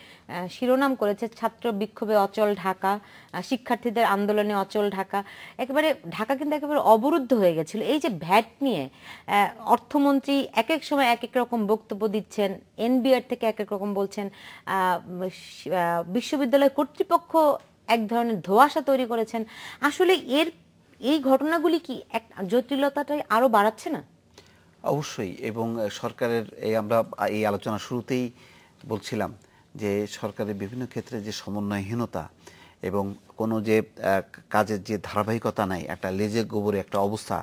শিরোনাম করেছে, ছাত্র বিক্ষোভে অচল ঢাকা, শিক্ষার্থীদের আন্দোলনে অচল ঢাকা। ঢাকা কিন্তু একেবারে অবরুদ্ধ হয়ে গেছিল। এই যে ভ্যাট নিয়ে অর্থমন্ত্রী এক এক সময় এক এক রকম বক্তব্য দিচ্ছেন, এনবিআর থেকে এক এক রকম বলছেন, বিশ্ববিদ্যালয় কর্তৃপক্ষ এক ধরনের ধোঁয়াশা তৈরি করেছেন। আসলে এই ঘটনাগুলি কি এক জটিলতাটাই আরো বাড়াচ্ছে না? অবশ্যই। এবং সরকারের আমরা এই আলোচনা শুরুতেই বলছিলাম যে সরকারের বিভিন্ন ক্ষেত্রে যে সমন্বয়হীনতা এবং কোনো যে কাজের যে ধারাবাহিকতা নাই, একটা লেজে গোবরে একটা অবস্থা,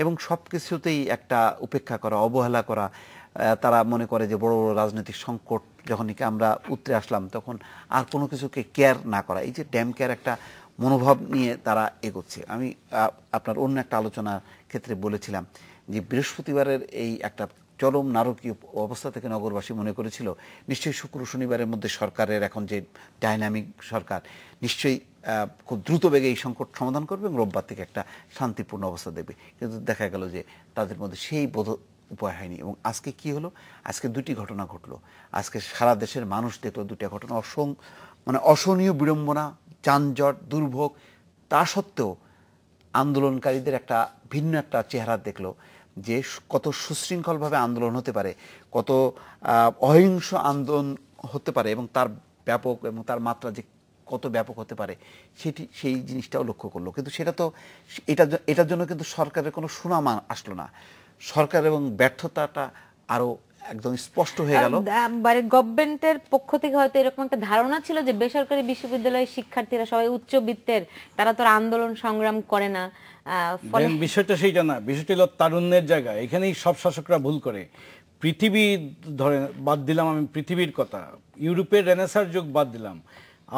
এবং সব কিছুতেই একটা উপেক্ষা করা, অবহেলা করা। তারা মনে করে যে বড় বড় রাজনৈতিক সংকট যখন নাকি আমরা উতরে আসলাম, তখন আর কোনো কিছুকে কেয়ার না করা, এই যে ড্যাম কেয়ার একটা মনোভাব নিয়ে তারা এগোচ্ছে। আমি আপনার অন্য একটা আলোচনার ক্ষেত্রে বলেছিলাম যে বৃহস্পতিবারের এই একটা চরম নারকীয় অবস্থা থেকে নগরবাসী মনে করেছিল নিশ্চয়ই শুক্র শনিবারের মধ্যে সরকারের এখন যে ডাইনামিক সরকার, নিশ্চয়ই খুব দ্রুত বেগে এই সংকট সমাধান করবে এবং রোববার থেকে একটা শান্তিপূর্ণ অবস্থা দেবে, কিন্তু দেখা গেল যে তাদের মধ্যে সেই বোধ উপায় হয়নি। এবং আজকে কি হলো, আজকে দুটি ঘটনা ঘটলো। আজকে সারা দেশের মানুষ দেখলো দুটা ঘটনা, মানে অসহনীয় বিড়ম্বনা, যানজট, দুর্ভোগ। তা সত্ত্বেও আন্দোলনকারীদের একটা ভিন্ন একটা চেহারা দেখলো, যে কত সুশৃঙ্খলভাবে আন্দোলন হতে পারে, কত অহিংস আন্দোলন হতে পারে, এবং তার ব্যাপক এবং তার মাত্রা যে কত ব্যাপক হতে পারে সেই জিনিসটাও লক্ষ্য করলো। কিন্তু সেটা তো এটার জন্য কিন্তু সরকারের কোনো সুনাম আসলো না। সরকার এবং ব্যর্থতাটা আরো একদম স্পষ্ট হয়ে গেল। গভর্নমেন্টের পক্ষ থেকে হয়তো এরকম একটা ধারণা ছিল যে বেসরকারি বিশ্ববিদ্যালয়ের শিক্ষার্থীরা সবাই উচ্চবিত্তের, তারা তো আন্দোলন সংগ্রাম করে না। বিষয়টা সেইটা না, বিষয়টা হলো তারুণ্যের জায়গা। এখানেই সব শাসকরা ভুল করে। পৃথিবী ধরে বাদ দিলাম, আমি পৃথিবীর কথা, ইউরোপের রেনেসার যুগ বাদ দিলাম,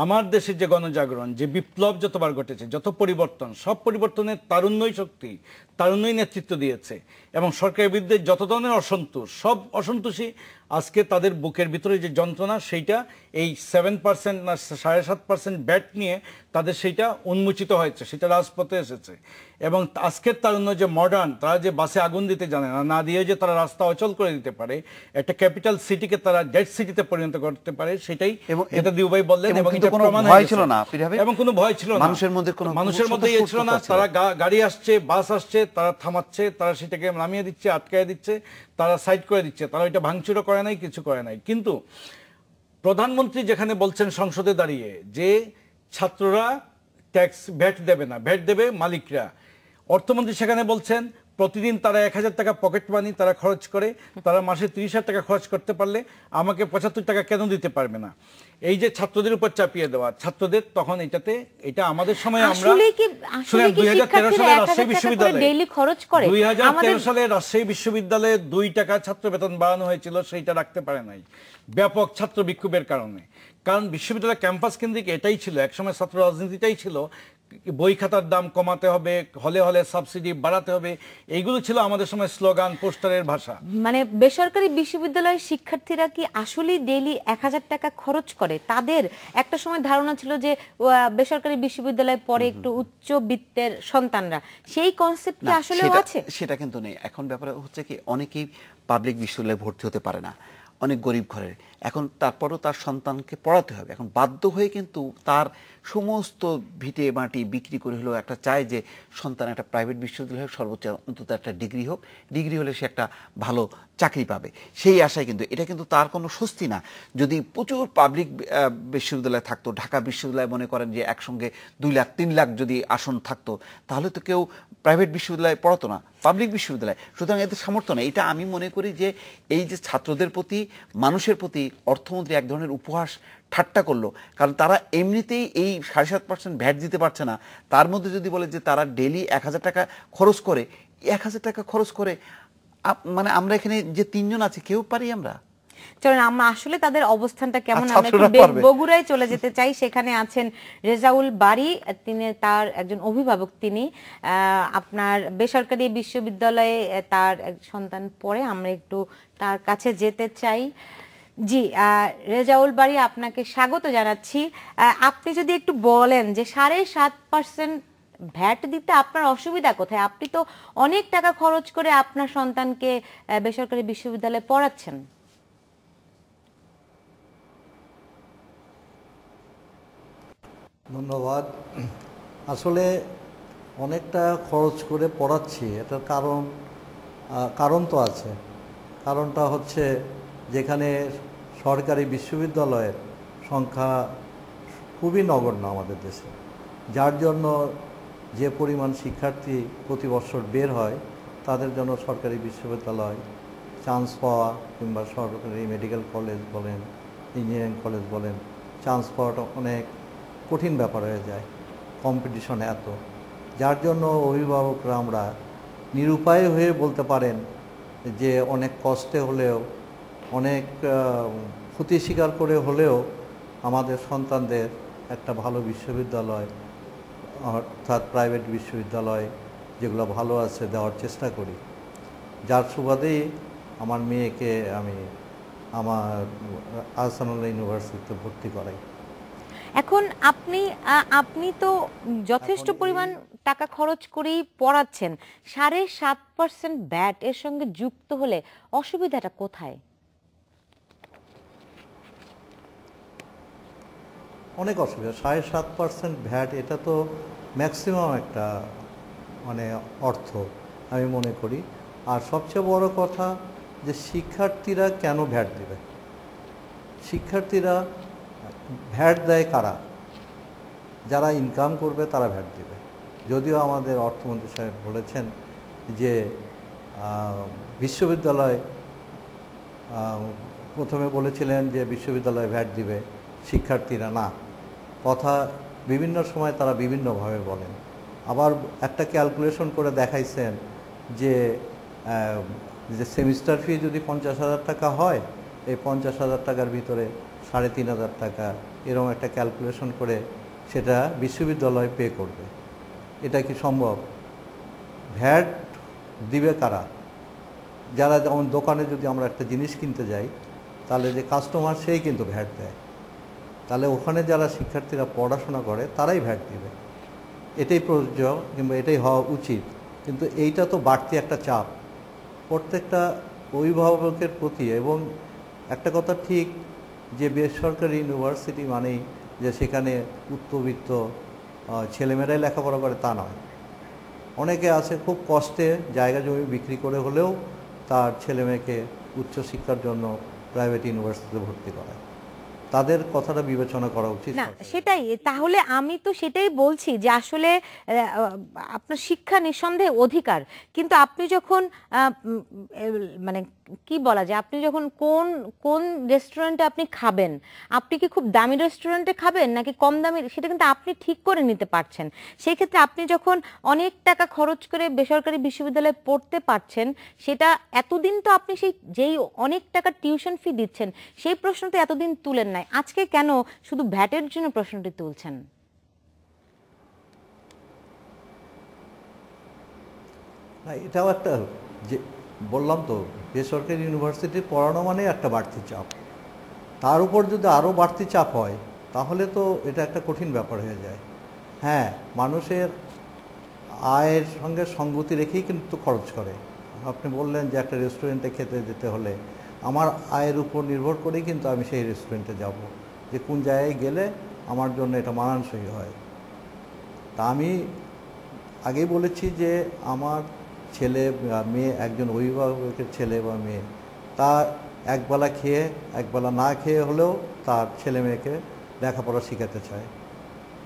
আমার দেশের যে গণজাগরণ, যে বিপ্লব যতবার ঘটেছে, যত পরিবর্তন, সব পরিবর্তনের তারুণ্যই শক্তি, তারুণ্যই নেতৃত্ব দিয়েছে। এবং সরকারের বিরুদ্ধে যত ধরনের অসন্তোষ, সব অসন্তোষই আজকে তাদের বুকের ভিতরে যে যন্ত্রণা, সেইটা এই 7% না 7.5% ব্যাট নিয়ে তাদের সেইটা উন্মোচিত হয়েছে, সেটা রাজপথে এসেছে। এবং আজকের তারুণ্য যে মডার্ন, তারা যে বাসে আগুন দিতে জানে না, না দিয়ে যে তারা রাস্তা অচল করে দিতে পারে, একটা ক্যাপিটাল সিটিকে তারা ডেড সিটিতে পরিণত করতে পারে, সেটাই এটা দিউ ভাই বললেন। এবং এটা প্রমাণ ভয় ছিল না, এবং কোনো ভয় ছিল না মানুষের মধ্যে, ছিল না। তারা গাড়ি আসছে, বাস আসছে, তারা থামাচ্ছে, তারা সেটাকে নামিয়ে দিচ্ছে, আটকায় দিচ্ছে, তারা সাইড করে দিচ্ছে, তারা ওইটা ভাঙচুরও করে নাই, কিছু করে নাই। কিন্তু প্রধানমন্ত্রী যেখানে বলছেন সংসদে দাঁড়িয়ে যে ছাত্ররা ট্যাক্স ভ্যাট দেবে না, ভ্যাট দেবে মালিকরা, অর্থমন্ত্রী সেখানে বলছেন প্রতিদিন তারা 1000 টাকা পকেট মানি তারা খরচ করে, তারা মাসে 30,000 টাকা খরচ করতে পারলে আমাকে 75 টাকা কেন দিতে পারবে না? এই যে ছাত্রদের উপর চাপিয়ে দেওয়া, ছাত্রদের তখন এটা আমাদের সময় আমরা 2013 সালে রাজশাহী বিশ্ববিদ্যালয়ে 2013 সালে রাজশাহী বিশ্ববিদ্যালয়ে 2 টাকা ছাত্র বেতন বাড়ানো হয়েছিল, সেইটা রাখতে পারে নাই ব্যাপক ছাত্র বিক্ষোভের কারণে। কারণ বিশ্ববিদ্যালয় ক্যাম্পাস কেন্দ্রিক এটাই ছিল, একসময় ছাত্র রাজনীতিটাই ছিল, বই খাতার দাম কমাতে হবে, হলে হলে সাবসিডি বাড়াতে হবে, এইগুলো ছিল আমাদের সময় স্লোগান, পোস্টারের ভাষা। মানে বেসরকারি বিশ্ববিদ্যালয়ের শিক্ষার্থীরা কি আসলে ডেইলি 1000 টাকা খরচ করে? তাদের একটা সময় ধারণা ছিল যে বেসরকারি বিশ্ববিদ্যালয়ে পড়ে একটু উচ্চবিত্তের সন্তানরা, সেই কনসেপ্ট কি আসলেও আছে? সেটা কিন্তু নেই। এখন ব্যাপার হচ্ছে কি, অনেকেই পাবলিক বিশ্ববিদ্যালয়ে ভর্তি হতে পারে না, অনেক গরিব ঘরের, এখন তারপরও তার সন্তানকে পড়াতে হবে। এখন বাধ্য হয়ে কিন্তু তার সমস্ত ভিটে মাটি বিক্রি করে হলেও একটা চায় যে সন্তান একটা প্রাইভেট বিশ্ববিদ্যালয় হোক, সর্বোচ্চ অন্তত একটা ডিগ্রি হোক, ডিগ্রি হলে সে একটা ভালো চাকরি পাবে, সেই আশায়। কিন্তু এটা কিন্তু তার কোনো স্বস্তি না। যদি প্রচুর পাবলিক বিশ্ববিদ্যালয় থাকতো, ঢাকা বিশ্ববিদ্যালয় মনে করেন যে একসঙ্গে 2 লাখ 3 লাখ যদি আসন থাকতো, তাহলে তো কেউ প্রাইভেট বিশ্ববিদ্যালয়ে পড়াতো না, পাবলিক বিশ্ববিদ্যালয়। সুতরাং এদের সামর্থ্য নেই। এটা আমি মনে করি যে এই যে ছাত্রদের প্রতি, মানুষের প্রতি অর্থমন্ত্রী এক ধরনের উপহাস ঠাট্টা করলো। কারণ তারা এমনিতেই এই 7.5% ভ্যাট দিতে পারছে না, তার মধ্যে যদি বলে যে তারা ডেইলি 1000 টাকা খরচ করে, 1000 টাকা খরচ করে, মানে আমরা এখানে যে 3 জন আছি কেউ পারি আমরা? চলেন আমরা আসলে তাদের অবস্থানটা কেমন আমরা একটু বগুড়ায় চলে যেতে চাই। সেখানে আছেন রেজাউল বারী, তিনি তার একজন অভিভাবক, তিনি আপনার বেসরকারি বিশ্ববিদ্যালয়ে তার সন্তান পড়ে, আমরা একটু তার কাছে যেতে চাই। জি রেজাউল বারী, আপনাকে স্বাগত জানাচ্ছি। আপনি যদি একটু বলেন যে 7.5% ভ্যাট দিতে আপনার অসুবিধা কোথায়? আপনি তো অনেক টাকা খরচ করে আপনার সন্তানকে বেসরকারি বিশ্ববিদ্যালয়ে পড়াচ্ছেন। ধন্যবাদ। আসলে অনেকটা খরচ করে পড়াচ্ছি, এটার কারণ তো আছে। কারণটা হচ্ছে যেখানে সরকারি বিশ্ববিদ্যালয়ের সংখ্যা খুবই নগণ্য আমাদের দেশে, যার জন্য যে পরিমাণ শিক্ষার্থী প্রতি বছর বের হয়, তাদের জন্য সরকারি বিশ্ববিদ্যালয় চান্স পাওয়া কিংবা সরকারি মেডিকেল কলেজ বলেন, ইঞ্জিনিয়ারিং কলেজ বলেন, চান্স পাওয়াটা অনেক কঠিন ব্যাপার হয়ে যায়, কম্পিটিশন এত। যার জন্য অভিভাবকরা আমরা নিরুপায় হয়ে বলতে পারেন যে অনেক কষ্টে হলেও, অনেক ক্ষতি স্বীকার করে হলেও আমাদের সন্তানদের একটা ভালো বিশ্ববিদ্যালয়, অর্থাৎ প্রাইভেট বিশ্ববিদ্যালয় যেগুলো ভালো আছে দেওয়ার চেষ্টা করি। যার সুবাদেই আমার মেয়েকে আমি আমার আহসানুল্লাহ ইউনিভার্সিটিতে ভর্তি করাই। এখন আপনি তো যথেষ্ট পরিমাণ টাকা খরচ করেই পড়াচ্ছেন, 7.5% ব্যাট এর সঙ্গে যুক্ত হলে অসুবিধাটা কোথায়? অনেক অসুবিধা। 7.5% ভ্যাট এটা তো ম্যাক্সিমাম একটা মানে অর্থ আমি মনে করি। আর সবচেয়ে বড় কথা যে শিক্ষার্থীরা কেন ভ্যাট দেবে? শিক্ষার্থীরা ভ্যাট দেয় কারা? যারা ইনকাম করবে তারা ভ্যাট দেবে। যদিও আমাদের অর্থমন্ত্রী সাহেব বলেছেন যে বিশ্ববিদ্যালয় প্রথমে বলেছিলেন যে বিশ্ববিদ্যালয় ভ্যাট দিবে, শিক্ষার্থীরা না। কথা বিভিন্ন সময় তারা বিভিন্নভাবে বলেন। আবার একটা ক্যালকুলেশন করে দেখাইছেন যে সেমিস্টার ফি যদি 50,000 টাকা হয়, এই 50,000 টাকার ভিতরে 3,500 টাকা এরকম একটা ক্যালকুলেশন করে সেটা বিশ্ববিদ্যালয় পে করবে। এটা কি সম্ভব? ভ্যাট দিবে কারা? যারা যেমন দোকানে যদি আমরা একটা জিনিস কিনতে যাই, তাহলে যে কাস্টমার সেই কিন্তু ভ্যাট দেয়। তাহলে ওখানে যারা শিক্ষার্থীরা পড়াশোনা করে তারাই ভ্যাট দিবে। এটাই প্রযোজ্য কিংবা এটাই হওয়া উচিত। কিন্তু এইটা তো বাড়তি একটা চাপ প্রত্যেকটা অভিভাবকের প্রতি। এবং একটা কথা ঠিক যে বেসরকারি ইউনিভার্সিটি মানেই যে সেখানে উচ্চবিত্ত ছেলেমেয়েরাই লেখাপড়া করে তা নয়। অনেকে আছে খুব কষ্টে জায়গা জমি বিক্রি করে হলেও তার ছেলেমেয়েকে উচ্চশিক্ষার জন্য প্রাইভেট ইউনিভার্সিটিতে ভর্তি করায়। তাদের কথাটা বিবেচনা করা উচিত না, সেটাই। তাহলে আমি তো সেটাই বলছি যে আসলে আপনার শিক্ষা নিঃসন্দেহে অধিকার, কিন্তু আপনি যখন মানে কি বলা যায়, আপনি যখন কোন কোন রেস্টুরেন্টে আপনি খাবেন, আপনি কি খুব দামি রেস্টুরেন্টে খাবেন নাকি কম দামি, সেটা কিন্তু আপনি ঠিক করে নিতে পারছেন। সেই ক্ষেত্রে আপনি যখন অনেক টাকা খরচ করে বেসরকারি বিশ্ববিদ্যালয়ে পড়তে পারছেন, সেটা এতদিন তো আপনি যেই অনেক টাকা টিউশন ফি দিচ্ছেন সেই প্রশ্ন তো এতদিন তুলেন নাই, আজকে কেন শুধু ভ্যাটের জন্য প্রশ্নটি তুলছেন? না, এটাও একটা যে বললাম তো, বেসরকারি ইউনিভার্সিটি পড়ানো মানে একটা বাড়তি চাপ। তার উপর যদি আরও বাড়তি চাপ হয় তাহলে তো এটা একটা কঠিন ব্যাপার হয়ে যায়। হ্যাঁ, মানুষের আয়ের সঙ্গে সঙ্গতি রেখেই কিন্তু খরচ করে। আপনি বললেন যে একটা রেস্টুরেন্টে খেতে যেতে হলে আমার আয়ের উপর নির্ভর করেই কিন্তু আমি সেই রেস্টুরেন্টে যাব, যে কোন জায়গায় গেলে আমার জন্য এটা মানানসই হয়। তা আমি আগেই বলেছি যে আমার ছেলে বা মেয়ে, একজন অভিভাবকের ছেলে বা মেয়ে, তা একবেলা খেয়ে একবেলা না খেয়ে হলেও তার ছেলে মেয়েকে লেখাপড়া শেখাতে চায়।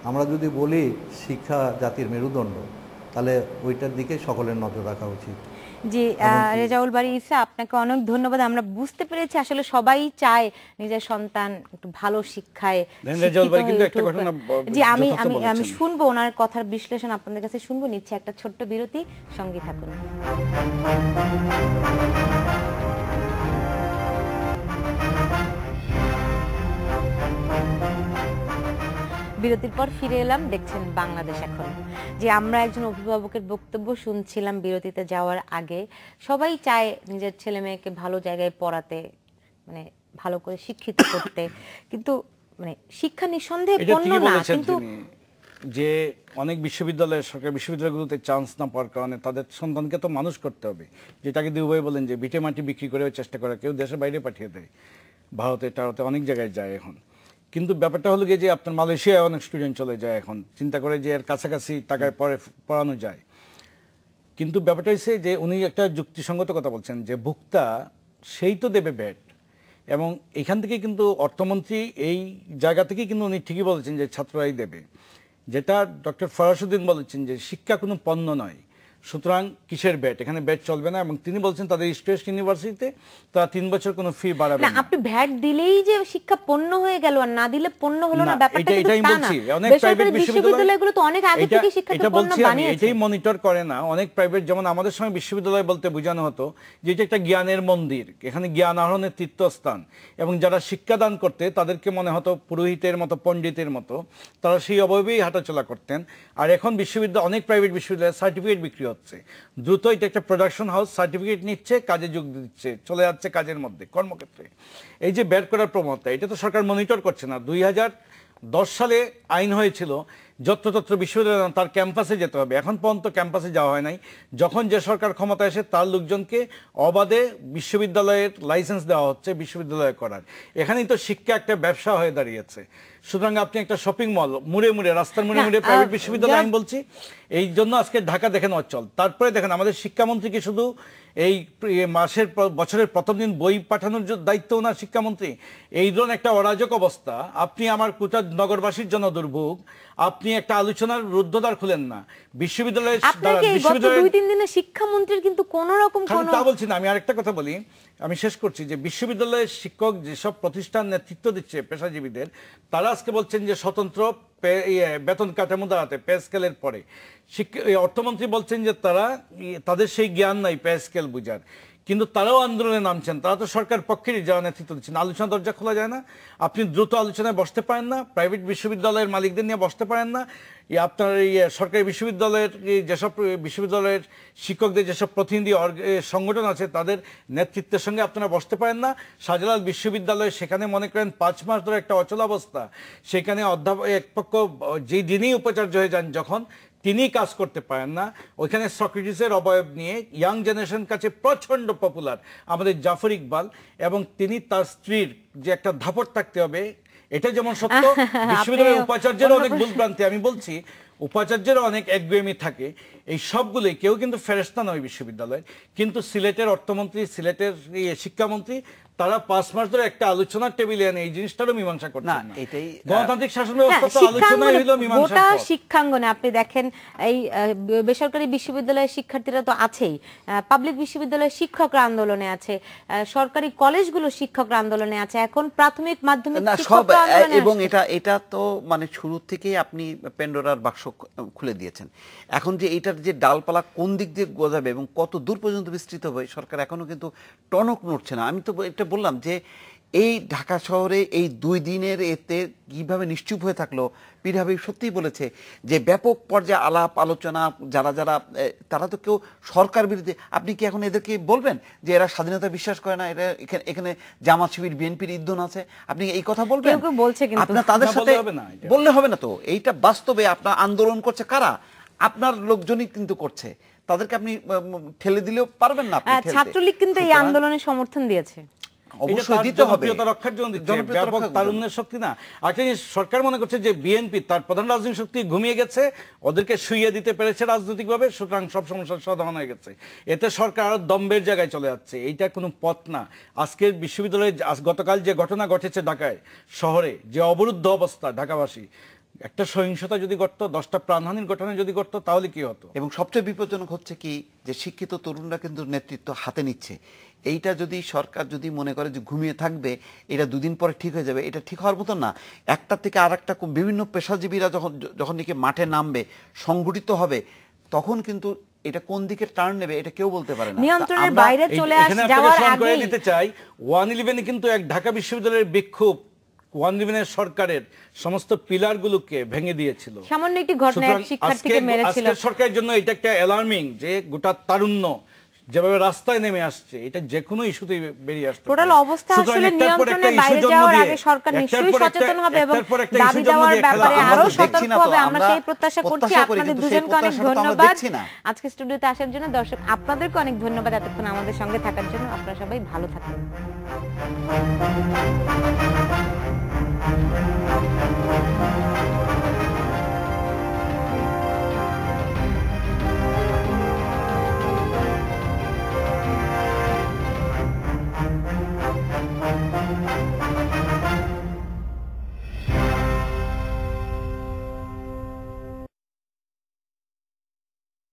আমরা যদি বলি শিক্ষা জাতির মেরুদণ্ড, তাহলে ওইটার দিকে সকলের নজর রাখা উচিত। জি, রেজাউল বারী ঈসা, আপনাকে অনেক ধন্যবাদ। আমরা বুঝতে পেরেছি আসলে সবাই চায় নিজের সন্তান একটু ভালো শিক্ষায়। জি, আমি আমি আমি শুনবো ওনার কথার বিশ্লেষণ আপনাদের কাছে শুনবো। নিচ্ছে একটা ছোট্ট বিরতি, সঙ্গে থাকুন। বিরতির পর ফিরে এলাম, দেখছেন বাংলাদেশ এখন। যে আমরা একজন অভিভাবকের বক্তব্য শুনছিলাম বিরতিতে যাওয়ার আগে। সবাই চায় নিজের ছেলে মেয়েকে ভালো জায়গায় পড়াতে, মানে ভালো করে শিক্ষিত করতে, কিন্তু মানে শিক্ষা নিঃসন্দেহে পণ্য না। কিন্তু যে অনেক বিশ্ববিদ্যালয়, সরকারি বিশ্ববিদ্যালয়গুলোতে চান্স না পাওয়ার কারণে তাদের সন্তানকে তো মানুষ করতে হবে। যেটাকে দুবাই বলেন যে ভিটে মাটি বিক্রি করেও চেষ্টা করে, কেউ দেশের বাইরে পাঠিয়ে দেয়, ভারতে টারতে অনেক জায়গায় যায় এখন। কিন্তু ব্যাপারটা হলো গিয়ে যে আপনার মালয়েশিয়ায় অনেক স্টুডেন্ট চলে যায় এখন, চিন্তা করে যে এর কাছাকাছি টাকায় পড়ানো যায়। কিন্তু ব্যাপারটা হচ্ছে যে উনি একটা যুক্তিসঙ্গত কথা বলছেন যে ভোক্তা সেই তো দেবে ব্যাট, এবং এখান থেকে কিন্তু অর্থমন্ত্রী এই জায়গা থেকে কিন্তু উনি ঠিকই বলেছেন যে ছাত্ররাই দেবে। যেটা ডক্টর ফরাসউদ্দিন বলেছেন যে শিক্ষা কোনো পণ্য নয়, সুতরাং কিসের ব্যাট, এখানে ব্যাট চলবে না। এবং তিনি বলছেন তাদের স্টেট ইউনিভার্সিটিতে তারা 3 বছর কোনো ফি বাড়াবে না। আপনি ভ্যাট দিলেই যে শিক্ষা পণ্য হয়ে গেল আর না দিলে পণ্য হলো না, ব্যাপারটা কিন্তু তা না। অনেক প্রাইভেট বিশ্ববিদ্যালয়গুলো তো অনেক আগে থেকে শিক্ষাকে পণ্য বানিয়েছে। এটাই মনিটর করে না অনেক প্রাইভেট। যেমন আমাদের সময় বিশ্ববিদ্যালয় বলতে বোঝানো হতো যে এটা একটা জ্ঞানের মন্দির, এখানে জ্ঞান আহরণের তীর্থস্থান, এবং যারা শিক্ষাদান করতে তাদেরকে মনে হতো পুরোহিতের মতো, পণ্ডিতের মতো, তারা সেই অভাবেই হাঁটাচলা করতেন। আর এখন বিশ্ববিদ্যালয়, অনেক প্রাইভেট বিশ্ববিদ্যালয়ে সার্টিফিকেট বিক্রি হচ্ছে দ্রুত। এটা একটা প্রোডাকশন হাউস, সার্টিফিকেট নিচ্ছে, কাজে যোগ দিচ্ছে, চলে যাচ্ছে কাজের মধ্যে, কর্মক্ষেত্রে। এই যে বের করার প্রবণতা, এটা তো সরকার মনিটর করছে না। 10 সালে আইন হয়েছিল যত্রতত্র বিশ্ববিদ্যালয় তার ক্যাম্পাসে যেতে হবে, এখন পর্যন্ত ক্যাম্পাসে যাওয়া হয় নাই। যখন যে সরকার ক্ষমতা আসে তার লোকজনকে অবাধে বিশ্ববিদ্যালয়ের লাইসেন্স দেওয়া হচ্ছে বিশ্ববিদ্যালয় করার। এখানেই তো শিক্ষা একটা ব্যবসা হয়ে দাঁড়িয়েছে। সুতরাং আপনি একটা শপিং মল মুড়ে মুড়ে, রাস্তার মুড়ে মুড়ে প্রাইভেট বিশ্ববিদ্যালয় আমি বলছি, এই জন্য আজকে ঢাকা দেখেন অচল। তারপরে দেখেন আমাদের শিক্ষামন্ত্রীকে শুধু এই বছরের প্রথম দিন বই পাঠানোর দায়িত্ব না শিক্ষামন্ত্রী, এই ধরনের একটা অরাজক অবস্থা। আপনি আমার কোটা নগরবাসীর জন্য দুর্ভোগ, আপনি একটা আলোচনার রুদ্ধদ্বার খুলেন না। বিশ্ববিদ্যালয়ের দুই তিন দিনে শিক্ষামন্ত্রীর কিন্তু কোন রকম তা বলছি না, আমি আরেকটা কথা বলি, আমি শেষ করছি যে বিশ্ববিদ্যালয়ের শিক্ষক যেসব প্রতিষ্ঠান নেতৃত্ব দিচ্ছে পেশাজীবীদের, তারা আজকে বলছেন যে স্বতন্ত্র বেতন কাঠামো দাঁড়াতে পে স্কেলের পরে। অর্থমন্ত্রী বলছেন যে তাদের সেই জ্ঞান নাই পে স্কেল বুঝার, কিন্তু তারাও আন্দোলনে নামছেন। তারা তো সরকার পক্ষেরই যারা নেতৃত্ব দিচ্ছেন। আলোচনা দরজা খোলা যায় না, আপনি দ্রুত আলোচনায় বসতে পারেন না, প্রাইভেট বিশ্ববিদ্যালয়ের মালিকদের নিয়ে বসতে পারেন না, আপনার এই সরকারি বিশ্ববিদ্যালয়ের যেসব বিশ্ববিদ্যালয়ের শিক্ষকদের যেসব প্রতিনিধি সংগঠন আছে তাদের নেতৃত্বের সঙ্গে আপনারা বসতে পারেন না। শাহজালাল বিশ্ববিদ্যালয় সেখানে মনে করেন 5 মাস ধরে একটা অচল অবস্থা। সেখানে অধ্যাপক এক পক্ষ যেই দিনই উপাচার্য হয়ে যান যখন, তিনি কাজ করতে পারেন না। ওইখানে সক্রেটিসের অবয়ব নিয়ে ইয়াং জেনারেশন কাছে প্রচন্ড পপুলার আমাদের জাফর ইকবাল, এবং তিনি তার স্ত্রীর যে একটা ধাপট থাকতে হবে এটা যেমন সত্য, বিশ্ববিদ্যালয়ের উপাচার্যের অনেক ভুলভ্রান্তি, আমি বলছি উপাচার্যেরও অনেক একগুয়েমি থাকে। এই সবগুলোই, কেউ কিন্তু ফেরেশতা নয় বিশ্ববিদ্যালয়, কিন্তু সিলেটের অর্থমন্ত্রী, সিলেটের শিক্ষামন্ত্রী, তারা 5 মাস ধরে একটা আলোচনার টেবিলে এনে এই জিনিসটারও মীমাংসা করছে না। এটাই গণতান্ত্রিক শাসন ব্যবস্থা তো আলোচনাই হলো মীমাংসা। গোটা শিক্ষাঙ্গনে আপনি দেখেন এই বেসরকারি বিশ্ববিদ্যালয়ের শিক্ষার্থীরা তো আছেই, পাবলিক বিশ্ববিদ্যালয়ের শিক্ষকরা আন্দোলনে আছে, সরকারি কলেজগুলো শিক্ষকরা আন্দোলনে আছে, এখন প্রাথমিক মাধ্যমিক শিক্ষকরা আন্দোলনে। এবং এটা তো মানে শুরু থেকেই আপনি পেন্ডোরার বাক্স খুলে দিয়েছেন। এখন যে এটার যে ডালপালা কোন দিক দিয়ে গজাবে এবং কত দূর পর্যন্ত বিস্তৃত হবে সরকার এখনো কিন্তু টনক নড়ছে না। আমি তো এটা বললাম যে এই ঢাকা শহরে এই 2 দিনের এতে কিভাবে নিশ্চুপ হয়ে থাকলো। পীর হাবিব সত্যিই বলেছে যে ব্যাপক পর্যায়ে আলাপ আলোচনা, যারা তারা তো কেউ সরকার বিরোধী। আপনি কি এখন এদেরকে বলবেন যে এরা স্বাধীনতা বিশ্বাস করে না, এরা এখানে জামাত শিবির বিএনপির ইন্ধন আছে, আপনি এই কথা বলবেন? আপনার তাদের সাথে বললে হবে না তো। এইটা বাস্তবে আপনার আন্দোলন করছে কারা? আপনার লোকজনই কিন্তু করছে, তাদেরকে আপনি ঠেলে দিলেও পারবেন না। ছাত্রলীগ কিন্তু এই আন্দোলনে সমর্থন দিয়েছে, অবশ্যই দিতে হবে, জনপ্রিয়তা রক্ষার জন্য দিচ্ছে, ব্যাপক তারুণ্যের শক্তি না। আর সরকার মনে করছে যে বিএনপি তার প্রধান রাজনৈতিক শক্তি ঘুমিয়ে গেছে, ওদেরকে শুইয়ে দিতে পেরেছে রাজনৈতিকভাবে, সুতরাং সব সমস্যার সমাধান হয়ে গেছে। এতে সরকার আরো দম্বের জায়গায় চলে যাচ্ছে। এইটা কোনো পথ না। আজকের বিশ্ববিদ্যালয়ে গতকাল যে ঘটনা ঘটেছে ঢাকায় শহরে, যে অবরুদ্ধ অবস্থা ঢাকাবাসী, একটা সহিংসতা যদি ঘটতো, 10টা প্রাণহানির ঘটনা যদি ঘটতো, তাহলে কি হতো? এবং সবচেয়ে বিপজ্জনক হচ্ছে কি যে শিক্ষিত তরুণরা কিন্তু নেতৃত্ব হাতে নিচ্ছে। এইটা যদি সরকার যদি মনে করে যে ঘুমিয়ে থাকবে, এটা 2 দিন পরে ঠিক হয়ে যাবে, এটা ঠিক হওয়ার মতো না। একটা থেকে আরেকটা বিভিন্ন পেশাজীবীরা যখন নাকি মাঠে নামবে, সংগঠিত হবে, তখন কিন্তু এটা কোন দিকে টার্ন নেবে এটা কেউ বলতে পারে না। নিয়ন্ত্রণের বাইরে চলে যাওয়ার আগেই নিতে চাই 111 কিন্তু এক ঢাকা বিশ্ববিদ্যালয়ের বিক্ষোভ 111 সরকারের সমস্ত পিলারগুলোকে ভেঙে দিয়েছিল। সামান্য একটি ঘটনা এক শিক্ষার্থীকে মেরেছিল। আজকের সরকারের জন্য এটা একটা অ্যালার্মিং যে গোটা তারুণ্য যেভাবে রাস্তায় নেমে আসছে, এটা যে কোনো ইস্যুতে বেরিয়ে আসছে। টোটাল অবস্থা আসলে নিয়ন্ত্রণের বাইরে যাওয়ার আগে সরকার নিশ্চয়ই সচেতন হবে এবং দাবি দেওয়ার ব্যাপারে আরো সতর্ক হবে। আমরা সেই প্রত্যাশা করছি। আপনাদের দুজনকে অনেক ধন্যবাদ আজকে স্টুডিওতে আসার জন্য। দর্শক আপনাদেরকে অনেক ধন্যবাদ এতক্ষণ আমাদের সঙ্গে থাকার জন্য। আপনারা সবাই ভালো থাকবেন।